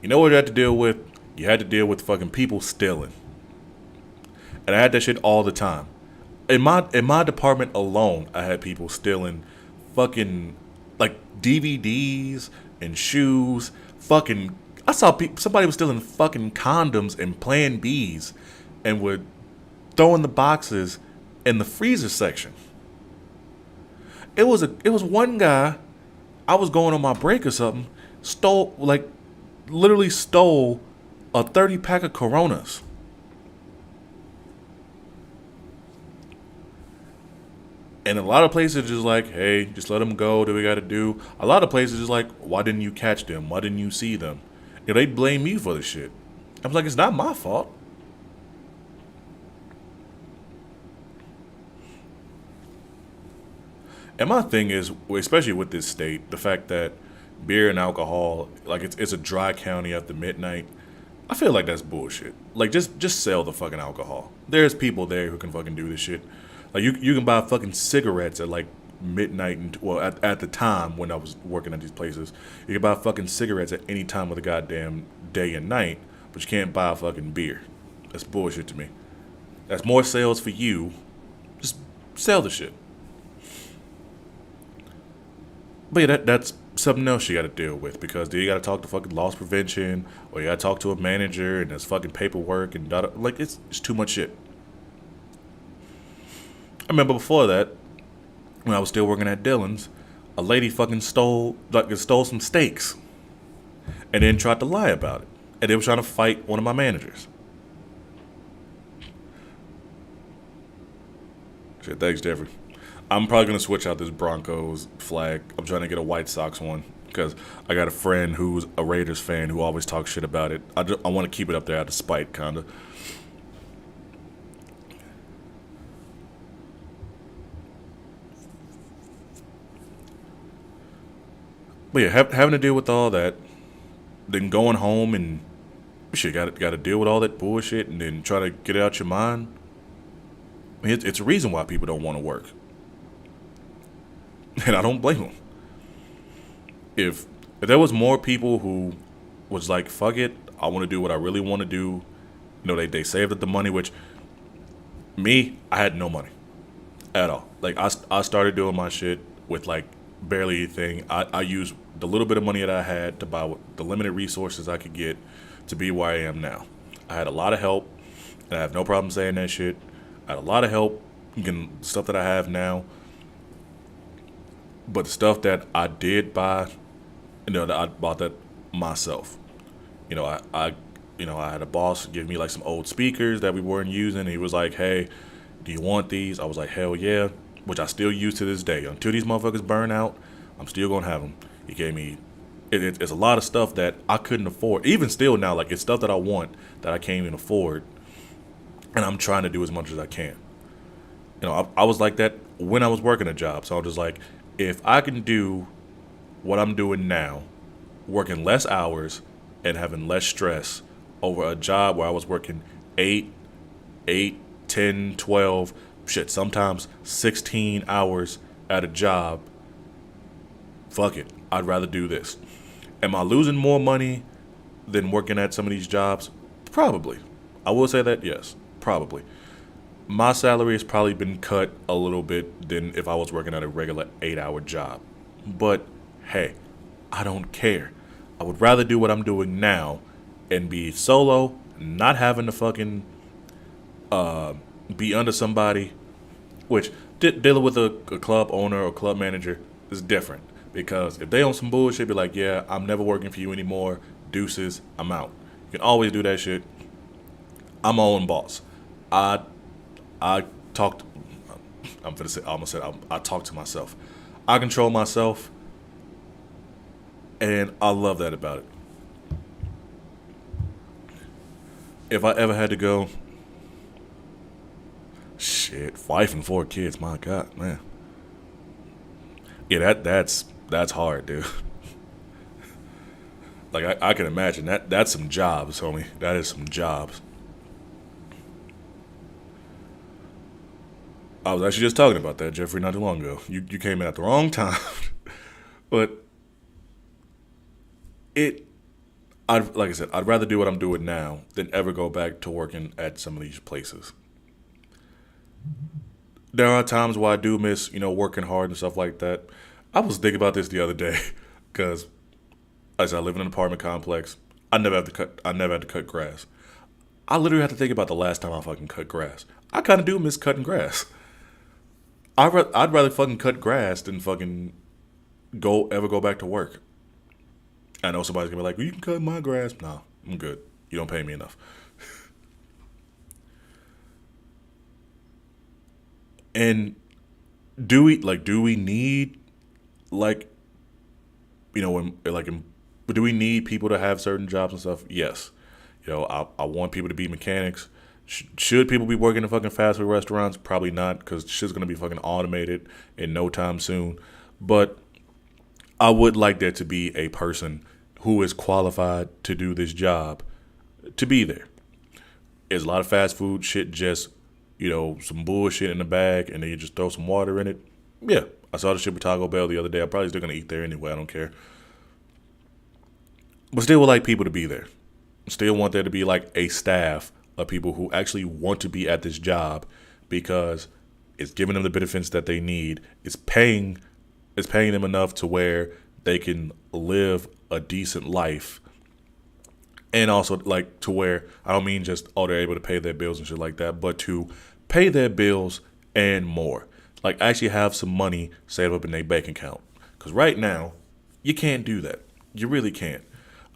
you know what you had to deal with? You had to deal with fucking people stealing. And I had that shit all the time. In my department alone, I had people stealing fucking like DVDs and shoes. Fucking, I saw somebody was stealing fucking condoms and Plan Bs, and would throw in the boxes in the freezer section. It was one guy. I was going on my break or something. Literally stole a 30 pack of Coronas. And a lot of places are just like, hey, just let them go. Do we got to do? A lot of places just like, why didn't you catch them? Why didn't you see them? They blame me for the shit. I was like, it's not my fault. And my thing is, especially with this state, the fact that beer and alcohol, like it's a dry county after midnight. I feel like that's bullshit. Like just sell the fucking alcohol. There's people there who can fucking do this shit. Like you can buy fucking cigarettes at like midnight and well at the time when I was working at these places, you can buy fucking cigarettes at any time of the goddamn day and night, but you can't buy fucking beer. That's bullshit to me. That's more sales for you. Just sell the shit. But yeah, that's something else you got to deal with because then you got to talk to fucking loss prevention or you got to talk to a manager and there's fucking paperwork and like it's too much shit. I remember before that when I was still working at Dillon's, a lady fucking stole some steaks and then tried to lie about it, and they were trying to fight one of my managers. Shit, thanks, Jeffrey. I'm probably gonna switch out this Broncos flag. I'm trying to get a White Sox one because I got a friend who's a Raiders fan who always talks shit about it. I want to keep it up there out of spite, kinda. But yeah, having to deal with all that, then going home and shit, got to deal with all that bullshit, and then try to get it out your mind. I mean, it's a reason why people don't want to work, and I don't blame them. If there was more people who was like, fuck it, I want to do what I really want to do. They saved up the money, which me, I had no money at all. Like I started doing my shit with like barely anything. I used the little bit of money that I had to buy the limited resources I could get to be where I am now. I had a lot of help, and I have no problem saying that shit. I had a lot of help getting stuff that I have now. But the stuff that I did buy, that I bought that myself. I had a boss give me like some old speakers that we weren't using. He was like, "Hey, do you want these?" I was like, "Hell yeah," which I still use to this day. Until these motherfuckers burn out, I'm still gonna have them. He gave me. It's a lot of stuff that I couldn't afford. Even still now, like it's stuff that I want that I can't even afford, and I'm trying to do as much as I can. I was like that when I was working a job. So I was just like, if I can do what I'm doing now, working less hours and having less stress over a job where I was working 8, 10, 12, shit, sometimes 16 hours at a job, fuck it. I'd rather do this. Am I losing more money than working at some of these jobs? Probably. I will say that, yes, probably. My salary has probably been cut a little bit than if I was working at a regular 8-hour job. But hey, I don't care. I would rather do what I'm doing now and be solo, not having to fucking be under somebody, which dealing with a club owner or club manager is different. Because if they on some bullshit, be like, yeah, I'm never working for you anymore. Deuces, I'm out. You can always do that shit. I'm my own boss. I talk. I'm gonna say. I almost said I talk to myself. I control myself, and I love that about it. If I ever had to go, shit, wife and 4 kids. My God, man. Yeah, that's hard, dude. Like I can imagine that's some jobs, homie. That is some jobs. I was actually just talking about that, Jeffrey, not too long ago. You came in at the wrong time, but it. Like I said, I'd rather do what I'm doing now than ever go back to working at some of these places. There are times where I do miss, working hard and stuff like that. I was thinking about this the other day because, as I live in an apartment complex, I never had to cut grass. I literally have to think about the last time I fucking cut grass. I kind of do miss cutting grass. I'd rather fucking cut grass than fucking go back to work. I know somebody's gonna be like, well, you can cut my grass. No, I'm good. You don't pay me enough. And do we need like but do we need people to have certain jobs and stuff? Yes. I want people to be mechanics. Should people be working in fucking fast food restaurants? Probably not, because shit's gonna be fucking automated in no time soon. But I would like there to be a person who is qualified to do this job to be there. There's a lot of fast food shit, just some bullshit in the bag, and then you just throw some water in it. Yeah, I saw the shit with Taco Bell the other day. I'm probably still gonna eat there anyway. I don't care. But still would like people to be there. Still want there to be like a staff of people who actually want to be at this job because it's giving them the benefits that they need. It's paying them enough to where they can live a decent life. And also like to where I don't mean just they're able to pay their bills and shit like that, but to pay their bills and more. Like actually have some money saved up in their bank account. Because right now, you can't do that. You really can't.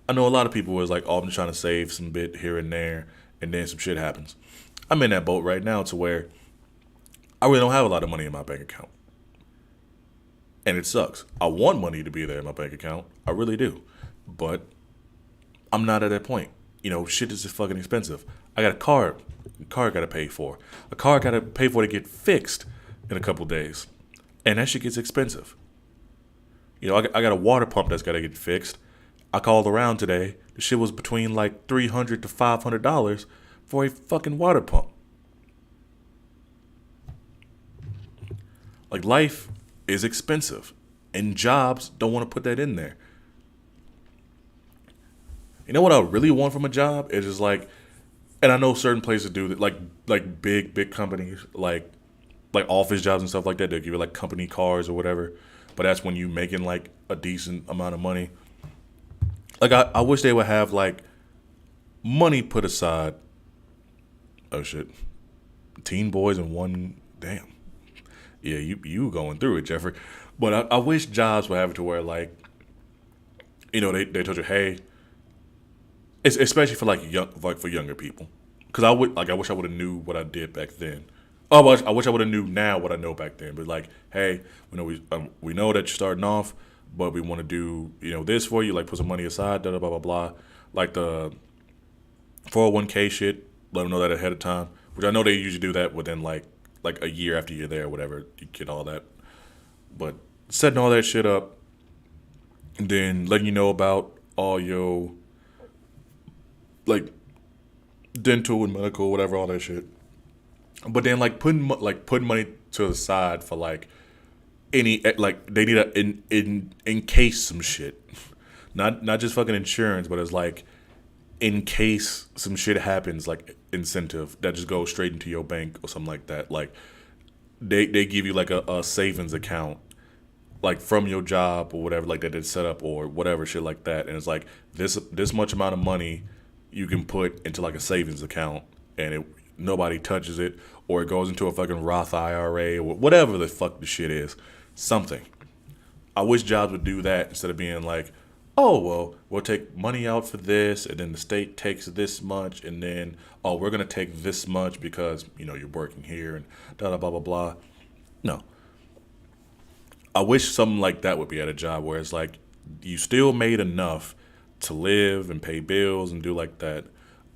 I know a lot of people was like, I'm trying to save some bit here and there, and then some shit happens. I'm in that boat right now to where I really don't have a lot of money in my bank account. And it sucks. I want money to be there in my bank account. I really do. But I'm not at that point. Shit is just fucking expensive. I got a car I gotta pay for. A car I gotta pay for to get fixed in a couple days. And that shit gets expensive. I got a water pump that's gotta get fixed. I called around today. The shit was between like $300 to $500 for a fucking water pump. Like life is expensive, and jobs don't want to put that in there. You know what I really want from a job? It's just like, and I know certain places do that, like big companies, like office jobs and stuff like that. They'll give you like company cars or whatever, but that's when you making like a decent amount of money. Like I wish they would have like money put aside. Oh shit, teen boys and one damn. Yeah, you going through it, Jeffrey. But I wish jobs would have it to where like, they told you, hey, it's especially for for younger people, because I wish I would have knew what I did back then. Oh, I wish I would have knew now what I know back then. But like, hey, we know that you're starting off, but we want to do this for you, like put some money aside, blah blah blah blah, like the 401k shit. Let them know that ahead of time, which I know they usually do that within like a year after you're there, or whatever. You get all that, but setting all that shit up, and then letting you know about all your like dental and medical, whatever, all that shit. But then like putting money to the side for like any like they need in case some shit, not just fucking insurance, but it's like in case some shit happens, like incentive that just goes straight into your bank or something like that. Like they give you like a savings account like from your job or whatever, like that it's set up or whatever shit like that, and it's like this much amount of money you can put into like a savings account, and nobody touches it, or it goes into a fucking Roth IRA or whatever the fuck the shit is. Something. I wish jobs would do that instead of being like, oh, well, we'll take money out for this, and then the state takes this much, and then, oh, we're going to take this much because, you're working here and da da blah, blah, blah. No. I wish something like that would be at a job where it's like you still made enough to live and pay bills and do like that,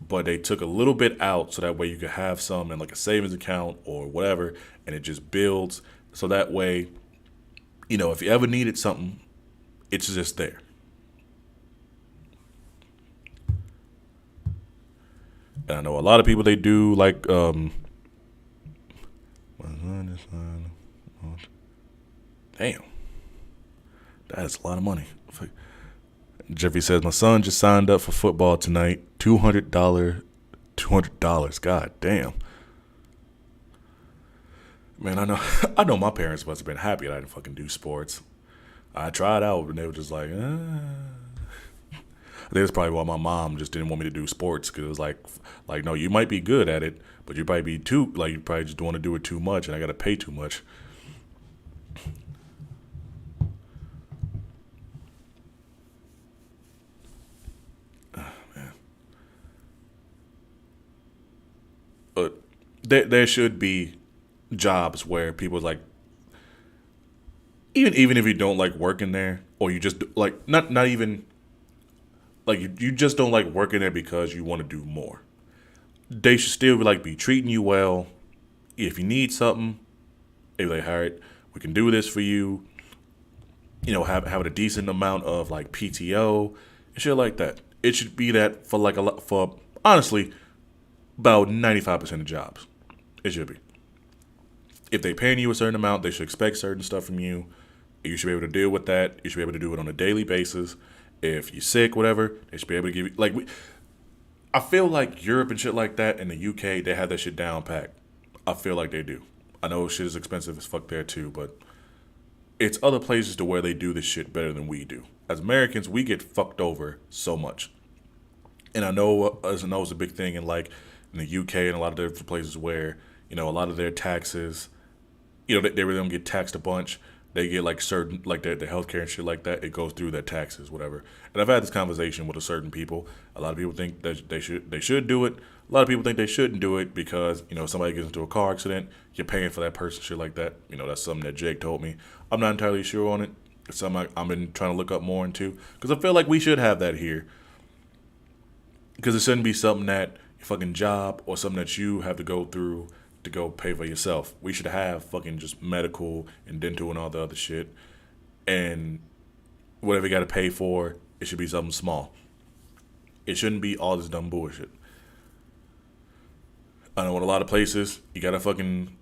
but they took a little bit out so that way you could have some in like a savings account or whatever, and it just builds. So that way, if you ever needed something, it's just there. And I know a lot of people they do like damn, that's a lot of money. Jeffrey says my son just signed up for football tonight. $200. God damn. Man, I know I know my parents must have been happy that I didn't fucking do sports. I tried out and they were just like, I think that's probably why my mom just didn't want me to do sports because it was like no, you might be good at it, but you probably be too like you probably just want to do it too much, and I got to pay too much. But there should be jobs where people like even if you don't like working there or you just like not even like you just don't like working there because you want to do more. They should still be treating you well. If you need something, they be like, all right, we can do this for you. Having a decent amount of like PTO and shit like that. It should be that for like a lot for honestly about 95% of jobs. It should be. If they paying you a certain amount, they should expect certain stuff from you. You should be able to deal with that. You should be able to do it on a daily basis. If you're sick, whatever, they should be able to give you I feel like Europe and shit like that in the UK, they have that shit down packed. I feel like they do. I know shit is expensive as fuck there too, but it's other places to where they do this shit better than we do. As Americans, we get fucked over so much. And I know it's a big thing in the UK and a lot of different places where, a lot of their taxes, they really don't get taxed a bunch. They get like certain like their healthcare and shit like that. It goes through their taxes, whatever. And I've had this conversation with a certain people. A lot of people think that they should do it. A lot of people think they shouldn't do it because somebody gets into a car accident, you're paying for that person, shit like that. That's something that Jake told me. I'm not entirely sure on it. It's something I've been trying to look up more into because I feel like we should have that here. Because it shouldn't be something that your fucking job or something that you have to go through to go pay for yourself. We should have fucking just medical and dental and all the other shit. And whatever you got to pay for, it should be something small. It shouldn't be all this dumb bullshit. I know in a lot of places, you got to fucking,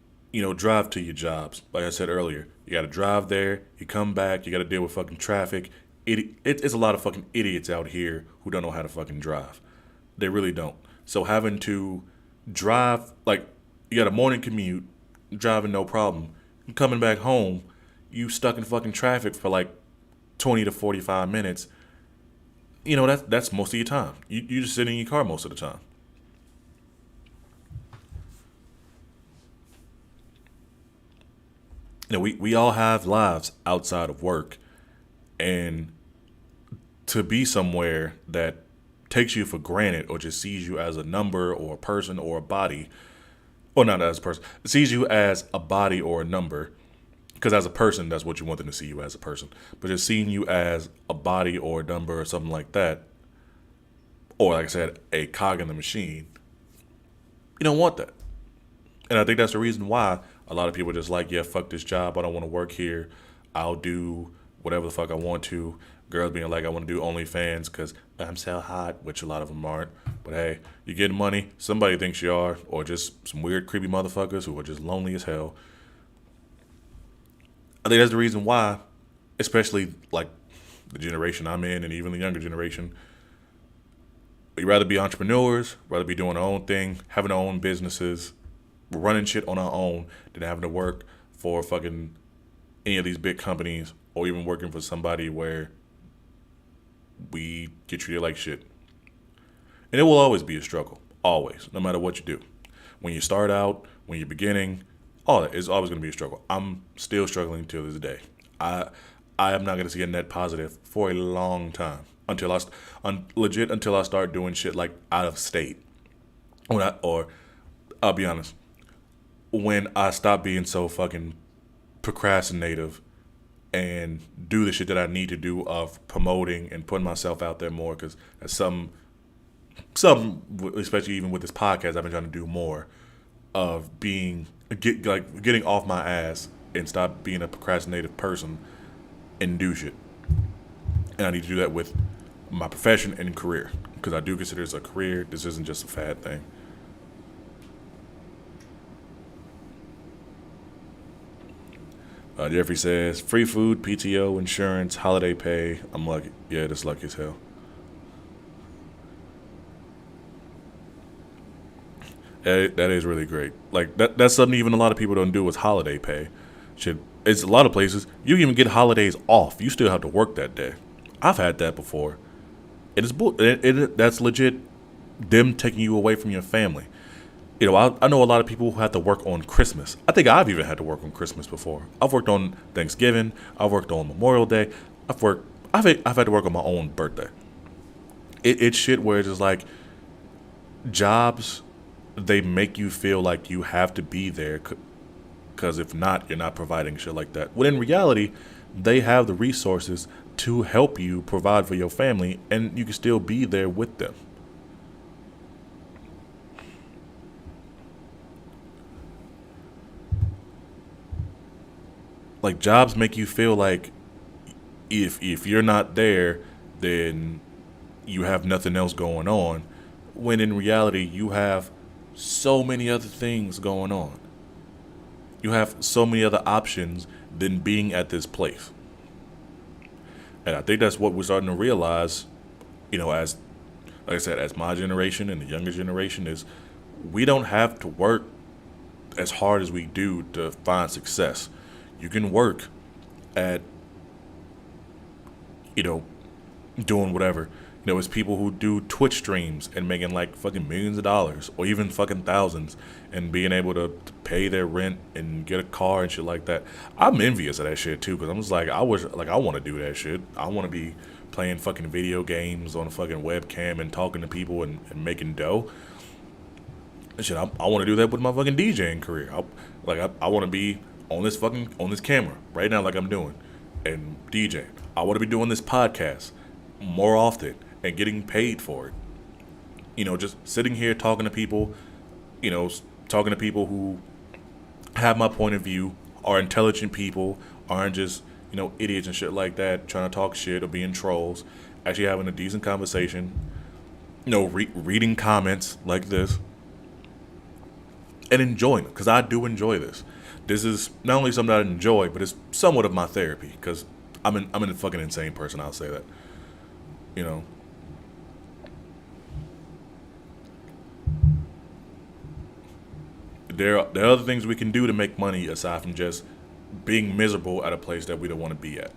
drive to your jobs. Like I said earlier, you got to drive there, you come back, you got to deal with fucking traffic. It's a lot of fucking idiots out here who don't know how to fucking drive. They really don't. So having to drive, like, you got a morning commute, driving no problem. Coming back home, you stuck in fucking traffic for like 20 to 45 minutes. That's most of your time. You just sit in your car most of the time. We all have lives outside of work. And to be somewhere that takes you for granted or just sees you as a number or a person or a body, or not as a person, sees you as a body or a number, because as a person, that's what you want them to see you as a person. But just seeing you as a body or a number or something like that, or like I said, a cog in the machine, you don't want that. And I think that's the reason why a lot of people are just like, yeah, fuck this job. I don't want to work here. I'll do whatever the fuck I want to. Girls being like, I want to do OnlyFans because I'm so hot, which a lot of them aren't. But hey, you getting money. Somebody thinks you are, or just some weird, creepy motherfuckers who are just lonely as hell. I think that's the reason why, especially like the generation I'm in and even the younger generation, we'd rather be entrepreneurs, rather be doing our own thing, having our own businesses, running shit on our own than having to work for fucking any of these big companies or even working for somebody where we get treated like shit. And it will always be a struggle. Always. No matter what you do. When you start out, when you're beginning, all that is always going to be a struggle. I'm still struggling to this day. I am not going to see a net positive for a long time until legit until I start doing shit like out of state. Or I'll be honest, when I stop being so fucking procrastinative and do the shit that I need to do of promoting and putting myself out there more, because that's some, especially even with this podcast, I've been trying to do more of getting off my ass and stop being a procrastinative person and do shit. And I need to do that with my profession and career, because I do consider this a career. This isn't just a fad thing. Jeffrey says, free food, PTO, insurance, holiday pay. I'm lucky. Yeah, that's lucky as hell. That is really great. Like, that's something even a lot of people don't do is holiday pay. Shit, it's a lot of places. You can even get holidays off. You still have to work that day. I've had that before. That's legit them taking you away from your family. You know, I know a lot of people who have to work on Christmas. I think I've even had to work on Christmas before. I've worked on Thanksgiving. I've worked on Memorial Day. I've had to work on my own birthday. It's shit where it's just like jobs. They make you feel like you have to be there, because if not, you're not providing shit like that. When in reality, they have the resources to help you provide for your family, and you can still be there with them. Like, jobs make you feel like if you're not there, then you have nothing else going on, when in reality you have so many other things going on. You have so many other options than being at this place. And I think that's what we're starting to realize, as like I said, as my generation and the younger generation, is we don't have to work as hard as we do to find success. You can work at, doing whatever. It's people who do Twitch streams and making like fucking millions of dollars or even fucking thousands and being able to pay their rent and get a car and shit like that. I'm envious of that shit too, because I'm just like, I want to do that shit. I want to be playing fucking video games on a fucking webcam and talking to people and making dough. Shit, I want to do that with my fucking DJing career. I want to be on this camera right now like I'm doing and DJ. I want to be doing this podcast more often and getting paid for it. Just sitting here talking to people, talking to people who have my point of view, are intelligent people, aren't just, idiots and shit like that, trying to talk shit or being trolls, actually having a decent conversation, reading comments like this and enjoying it, because I do enjoy this. This is not only something I enjoy, but it's somewhat of my therapy, because I'm a fucking insane person, I'll say that. There are other things we can do to make money aside from just being miserable at a place that we don't want to be at.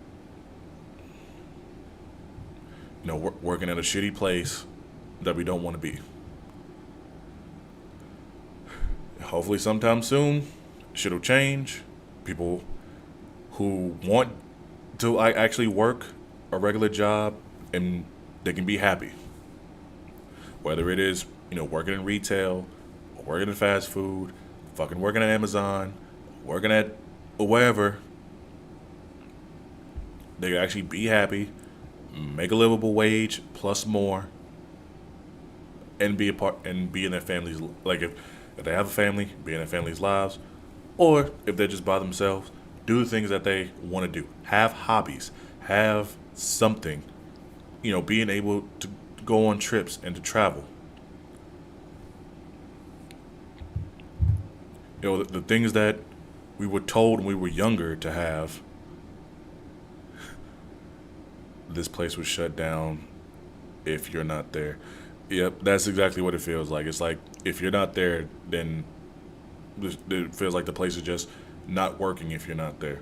Working at a shitty place that we don't want to be. Hopefully sometime soon, shit will change. People who want to actually work a regular job and they can be happy. Whether it is, working in retail, working in fast food, fucking working at Amazon, working at wherever, they can actually be happy, make a livable wage plus more, and be in their families. Like if they have a family, be in their family's lives, or if they're just by themselves, do the things that they want to do. Have hobbies, have something, being able to go on trips and to travel. The things that we were told when we were younger to have. This place was shut down if you're not there. Yep, that's exactly what it feels like. It's like if you're not there, then it feels like the place is just not working if you're not there.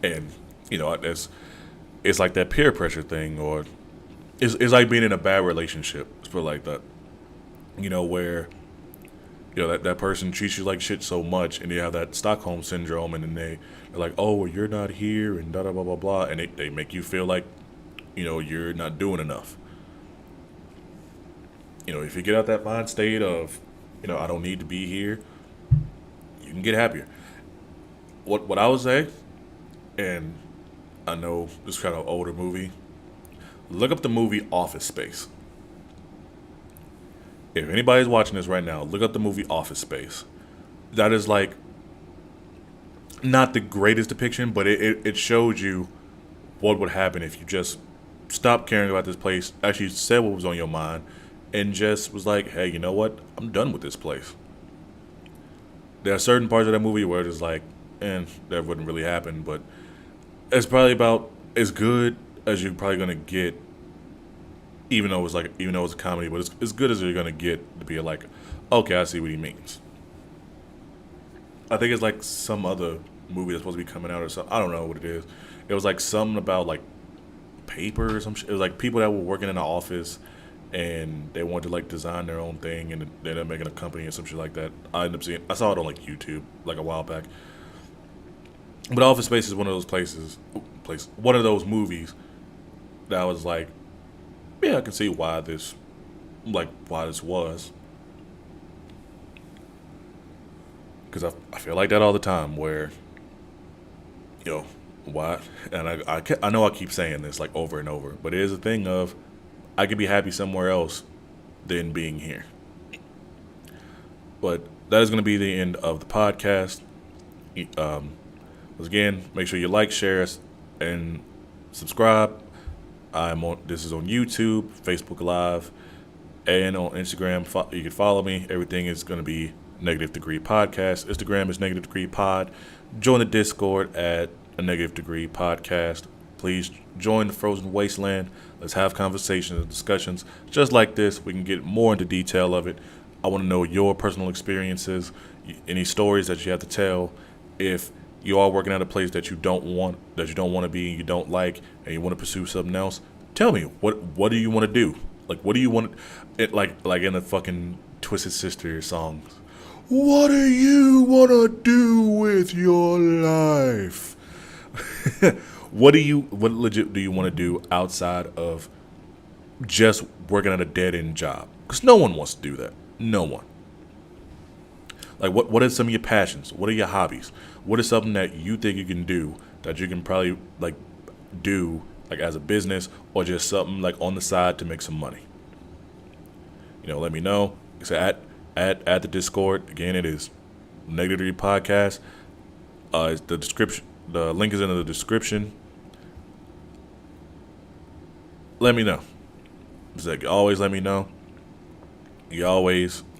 And, it's like that peer pressure thing, or it's like being in a bad relationship. Let's put it like that. Where that person treats you like shit so much, and you have that Stockholm syndrome, and then they're like, oh, well, you're not here, and da da blah blah blah, and they make you feel like, you're not doing enough. If you get out that mind state of, I don't need to be here, you can get happier. What I would say, and I know this is kind of older movie, look up the movie Office Space. If anybody's watching this right now, look up the movie Office Space. That is like not the greatest depiction, but it showed you what would happen if you just stopped caring about this place, actually said what was on your mind, and just was like, hey, you know what? I'm done with this place. There are certain parts of that movie where it's like, that wouldn't really happen, but it's probably about as good as you're probably gonna get, even though it's a comedy, but it's as good as you're gonna get to be like, okay, I see what he means. I think it's like some other movie that's supposed to be coming out or something. I don't know what it is. It was like something about like paper or some shit. It was like people that were working in the office and they wanted to like design their own thing and they ended up making a company or some shit like that. I saw it on like YouTube like a while back. But Office Space is one of those one of those movies that I was like, yeah, I can see why this was. Because I feel like that all the time where, why? And I know I keep saying this like over and over, but it is a thing of I could be happy somewhere else than being here. But that is going to be the end of the podcast. Once again, make sure you like, share, and subscribe. This is on YouTube, Facebook Live, and on Instagram. You can follow me. Everything is going to be Negative Degree Podcast. Instagram is Negative Degree Pod. Join the Discord at a Negative Degree Podcast. Please join the Frozen Wasteland. Let's have conversations and discussions just like this. We can get more into detail of it. I want to know your personal experiences, any stories that you have to tell. If you are working at a place that you don't want to be, and you don't like, and you want to pursue something else, tell me what do you want to do? Like, what do you want? Like in the fucking Twisted Sister songs. What do you want to do with your life? What legit do you want to do outside of just working at a dead end job? Because no one wants to do that. No one. Like, what are some of your passions? What are your hobbies? What is something that you think you can do that you can probably like do like as a business or just something like on the side to make some money? Let me know. So at the Discord again, it is Negative Degree Podcast. It's the description. The link is in the description. Let me know. It's like always. Let me know. I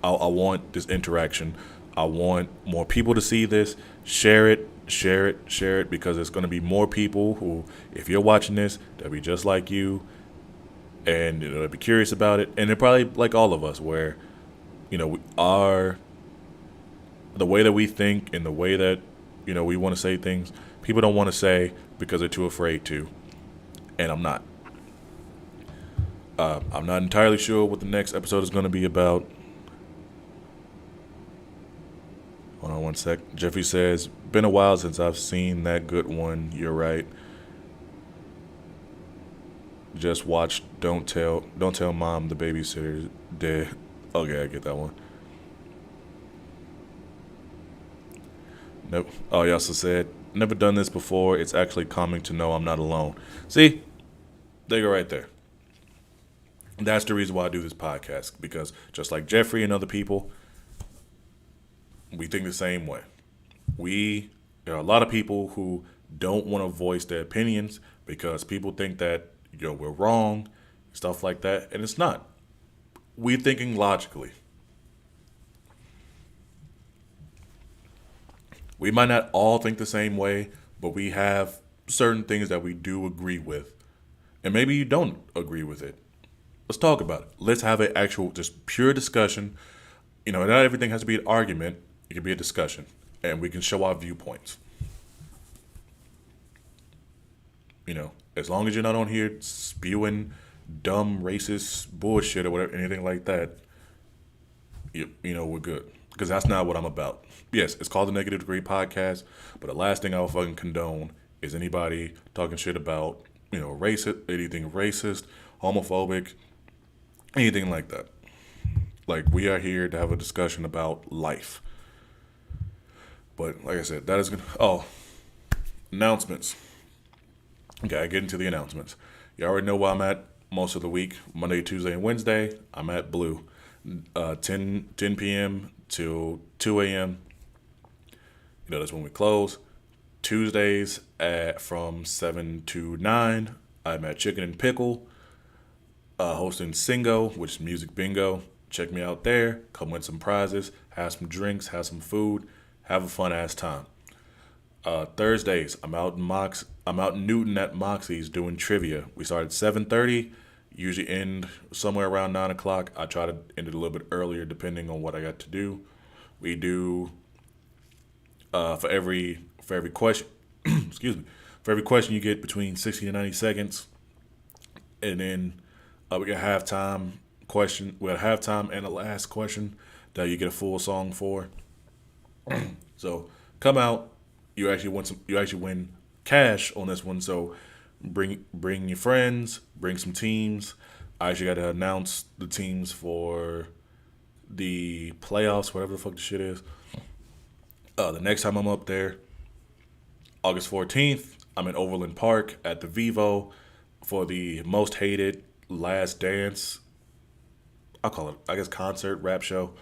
want this interaction. I want more people to see this. Share it, because there's going to be more people who, if you're watching this, they'll be just like you, and they'll be curious about it. And they're probably like all of us, where, we are the way that we think and the way that, we want to say things, people don't want to say because they're too afraid to. And I'm not. I'm not entirely sure what the next episode is going to be about. Hold on one sec. Jeffrey says, been a while since I've seen that good one. You're right. Just watch Don't Tell Mom the Babysitter's Dead. Okay, I get that one. Nope. Oh, he also said, never done this before. It's actually calming to know I'm not alone. See? There you go right there. That's the reason why I do this podcast. Because just like Jeffrey and other people, we think the same way. There are a lot of people who don't want to voice their opinions because people think that, we're wrong, stuff like that. And it's not. We're thinking logically. We might not all think the same way, but we have certain things that we do agree with. And maybe you don't agree with it. Let's talk about it. Let's have an actual, just pure discussion. Not everything has to be an argument. It can be a discussion. And we can show our viewpoints. As long as you're not on here spewing dumb, racist bullshit or whatever, anything like that, we're good. because that's not what I'm about. Yes, it's called the Negative Degree Podcast, but the last thing I'll fucking condone is anybody talking shit about, anything racist, homophobic, anything like that. Like, we are here to have a discussion about life. But like I said, that is gonna. Oh, announcements. Okay, I get into the announcements. You already know where I'm at most of the week. Monday, Tuesday, and Wednesday, I'm at Blue. 10 p.m. till 2 a.m. That's when we close. Tuesdays from 7 to 9, I'm at Chicken and Pickle, hosting Singo, which is music bingo. Check me out there. Come win some prizes, have some drinks, have some food, have a fun ass time. Thursdays, I'm out in Newton at Moxie's doing trivia. We start at 7:30. Usually end somewhere around 9 o'clock. I try to end it a little bit earlier depending on what I got to do. We do for every question. Excuse me. For every question you get between 60 and 90 seconds, and then we got halftime question. We got halftime and a last question that you get a full song for. So come out. You actually win cash on this one. So bring your friends, bring some teams. I actually got to announce the teams for the playoffs, whatever the fuck the shit is. The next time I'm up there, August 14th, I'm in Overland Park at the Vivo for the most hated Last Dance. I'll call it, I guess, concert, rap show.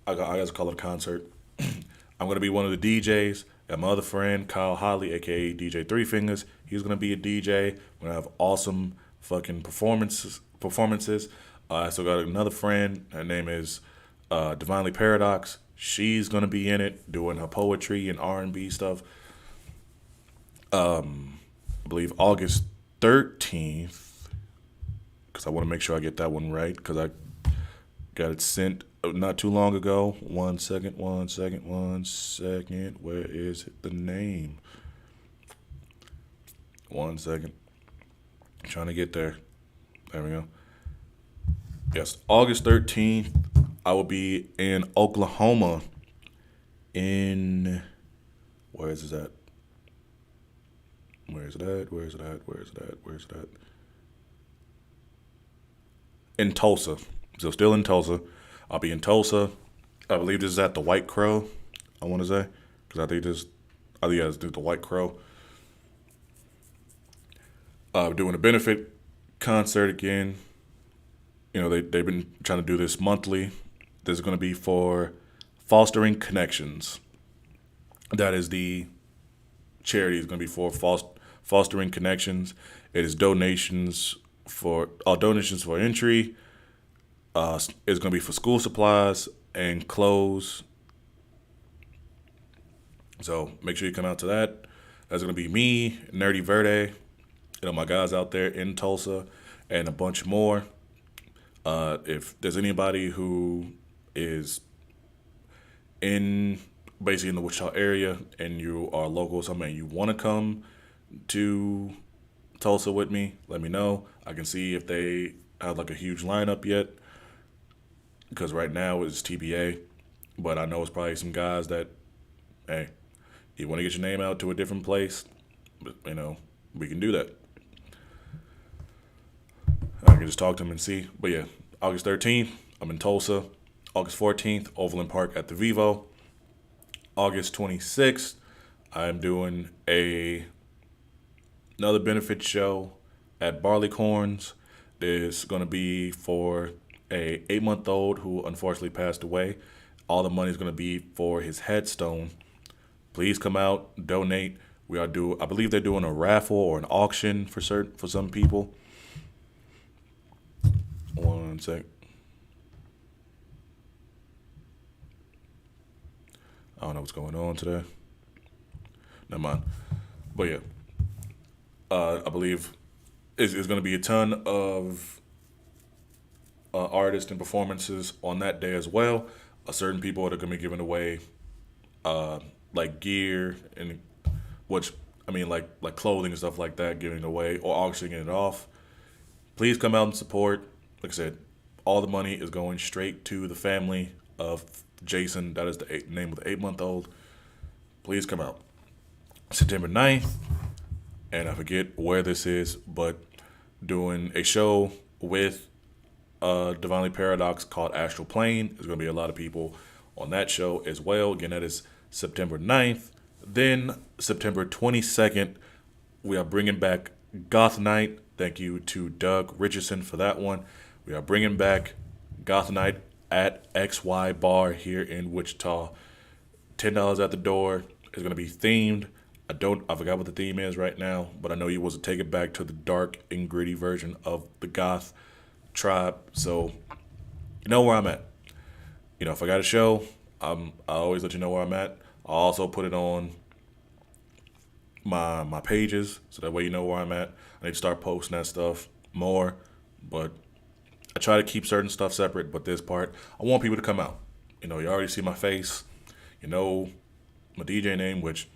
I guess call it a concert. I'm going to be one of the DJs. Got my other friend, Kyle Holly, a.k.a. DJ Three Fingers. He's going to be a DJ. We're going to have awesome fucking performances. I still got another friend. Her name is Divinely Paradox. She's going to be in it, doing her poetry and R&B stuff. I believe August 13th, because I want to make sure I get that one right, because I got it sent not too long ago. One second. Where is the name? 1 second. I'm trying to get there. There we go. Yes, August 13th, I will be in Oklahoma. Where is it at? In Tulsa. So still in Tulsa. I'll be in Tulsa. I believe this is at the White Crow, I want to say. Because I think it's the White Crow. Doing a benefit concert again. They've been trying to do this monthly. This is going to be for Fostering Connections. That is the charity. Is going to be for Fostering Connections. It is donations for entry. It's going to be for school supplies and clothes. So make sure you come out to that. That's going to be me, Nerdy Verde, my guys out there in Tulsa, and a bunch more. If there's anybody who is basically in the Wichita area and you are local or something and you want to come to Tulsa with me, let me know. I can see if they have like a huge lineup yet, because right now it's TBA, but I know it's probably some guys that, hey, you want to get your name out to a different place, we can do that. I can just talk to them and see. But yeah, August 13th, I'm in Tulsa. August 14th, Overland Park at the Vivo. August 26th, I'm doing another benefit show at Barleycorns. There's going to be for a 8-month-old who unfortunately passed away. All the money is going to be for his headstone. Please come out, donate. I believe they're doing a raffle or an auction for some people. 1 sec. I don't know what's going on today. Never mind. But yeah, I believe it's going to be a ton of artists and performances on that day as well. Certain people are going to be giving away like gear and like clothing and stuff like that, giving away or auctioning it off. Please come out and support. Like I said, all the money is going straight to the family of Jason, that is the name of the 8-month-old, please come out. September 9th, and I forget where this is, but doing a show with Divinely Paradox called Astral Plane. There's going to be a lot of people on that show as well. Again, that is September 9th. Then September 22nd, we are bringing back Goth Night. Thank you to Doug Richardson for that one. We are bringing back Goth Night at XY Bar here in Wichita. $10 at the door. It's going to be themed. I forgot what the theme is right now, but I know you was to take it back to the dark and gritty version of the goth tribe. So you know where I'm at. You know, if I got a show, I always let you know where I'm at. I'll also put it on my pages, so that way you know where I'm at. I need to start posting that stuff more, but I try to keep certain stuff separate. But this part, I want people to come out. You know, you already see my face. You know my DJ name, which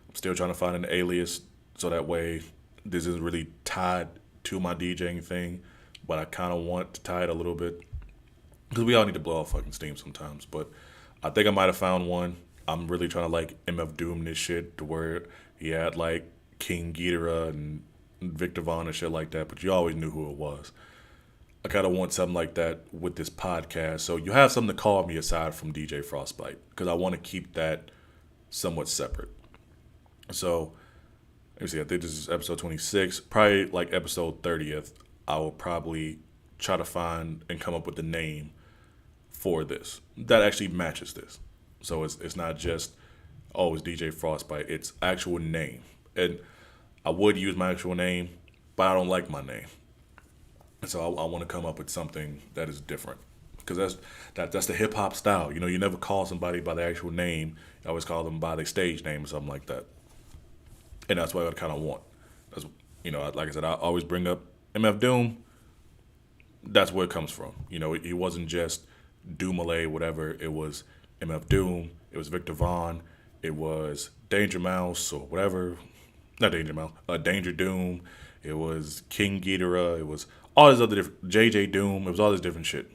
I'm still trying to find an alias, so that way this isn't really tied to my DJing thing, but I kind of want to tie it a little bit, because we all need to blow off fucking steam sometimes. But I think I might have found one. I'm really trying to like MF Doom this shit to where he had like King Ghidorah and Victor Vaughn and shit like that, but you always knew who it was. I kind of want something like that with this podcast, so you have something to call me aside from DJ Frostbite, because I want to keep that somewhat separate. So, let me see, I think this is episode 26. Probably like episode 30th, I will probably try to find and come up with the name for this that actually matches this. So it's not just, oh, it's DJ Frostbite. It's actual name. And I would use my actual name, but I don't like my name. And so I want to come up with something that is different. Because that's the hip hop style. You know, you never call somebody by their actual name. You always call them by their stage name or something like that. And that's what I kind of want. That's, you know, like I said, I always bring up MF Doom. That's where it comes from. You know, he wasn't just Doomalay, whatever. It was MF Doom. It was Victor Vaughn. It was Danger Mouse or whatever. Not Danger Mouse. Danger Doom. It was King Ghidorah. It was all this other different JJ Doom. It was all this different shit.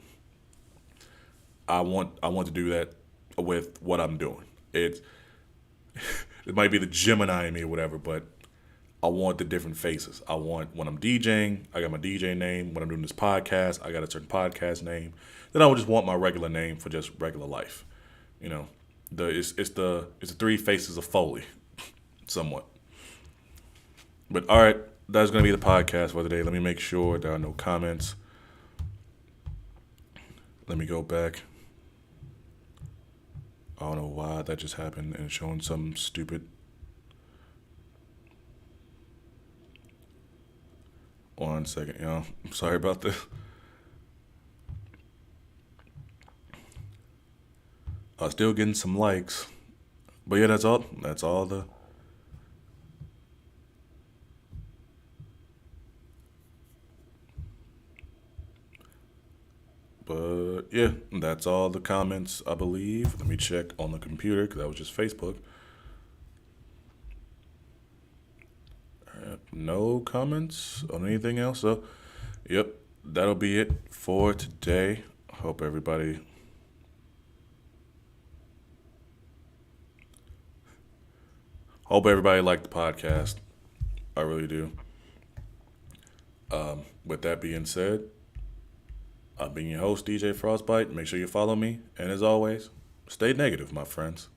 I want to do that with what I'm doing. It might be the Gemini in me or whatever, but I want the different faces. I want, when I'm DJing, I got my DJ name. When I'm doing this podcast, I got a certain podcast name. Then I would just want my regular name for just regular life. You know, it's the three faces of Foley, somewhat. But all right, that's gonna be the podcast for today. Let me make sure there are no comments. Let me go back. I don't know why that just happened and showing some stupid. One second, y'all. I'm sorry about this. Still getting some likes. But yeah, that's all. That's all the. But yeah, that's all the comments, I believe. Let me check on the computer, because that was just Facebook. No comments on anything else. So, yep, that'll be it for today. Hope everybody liked the podcast. I really do. With that being said, I've been your host, DJ Frostbite. Make sure you follow me. And as always, stay negative, my friends.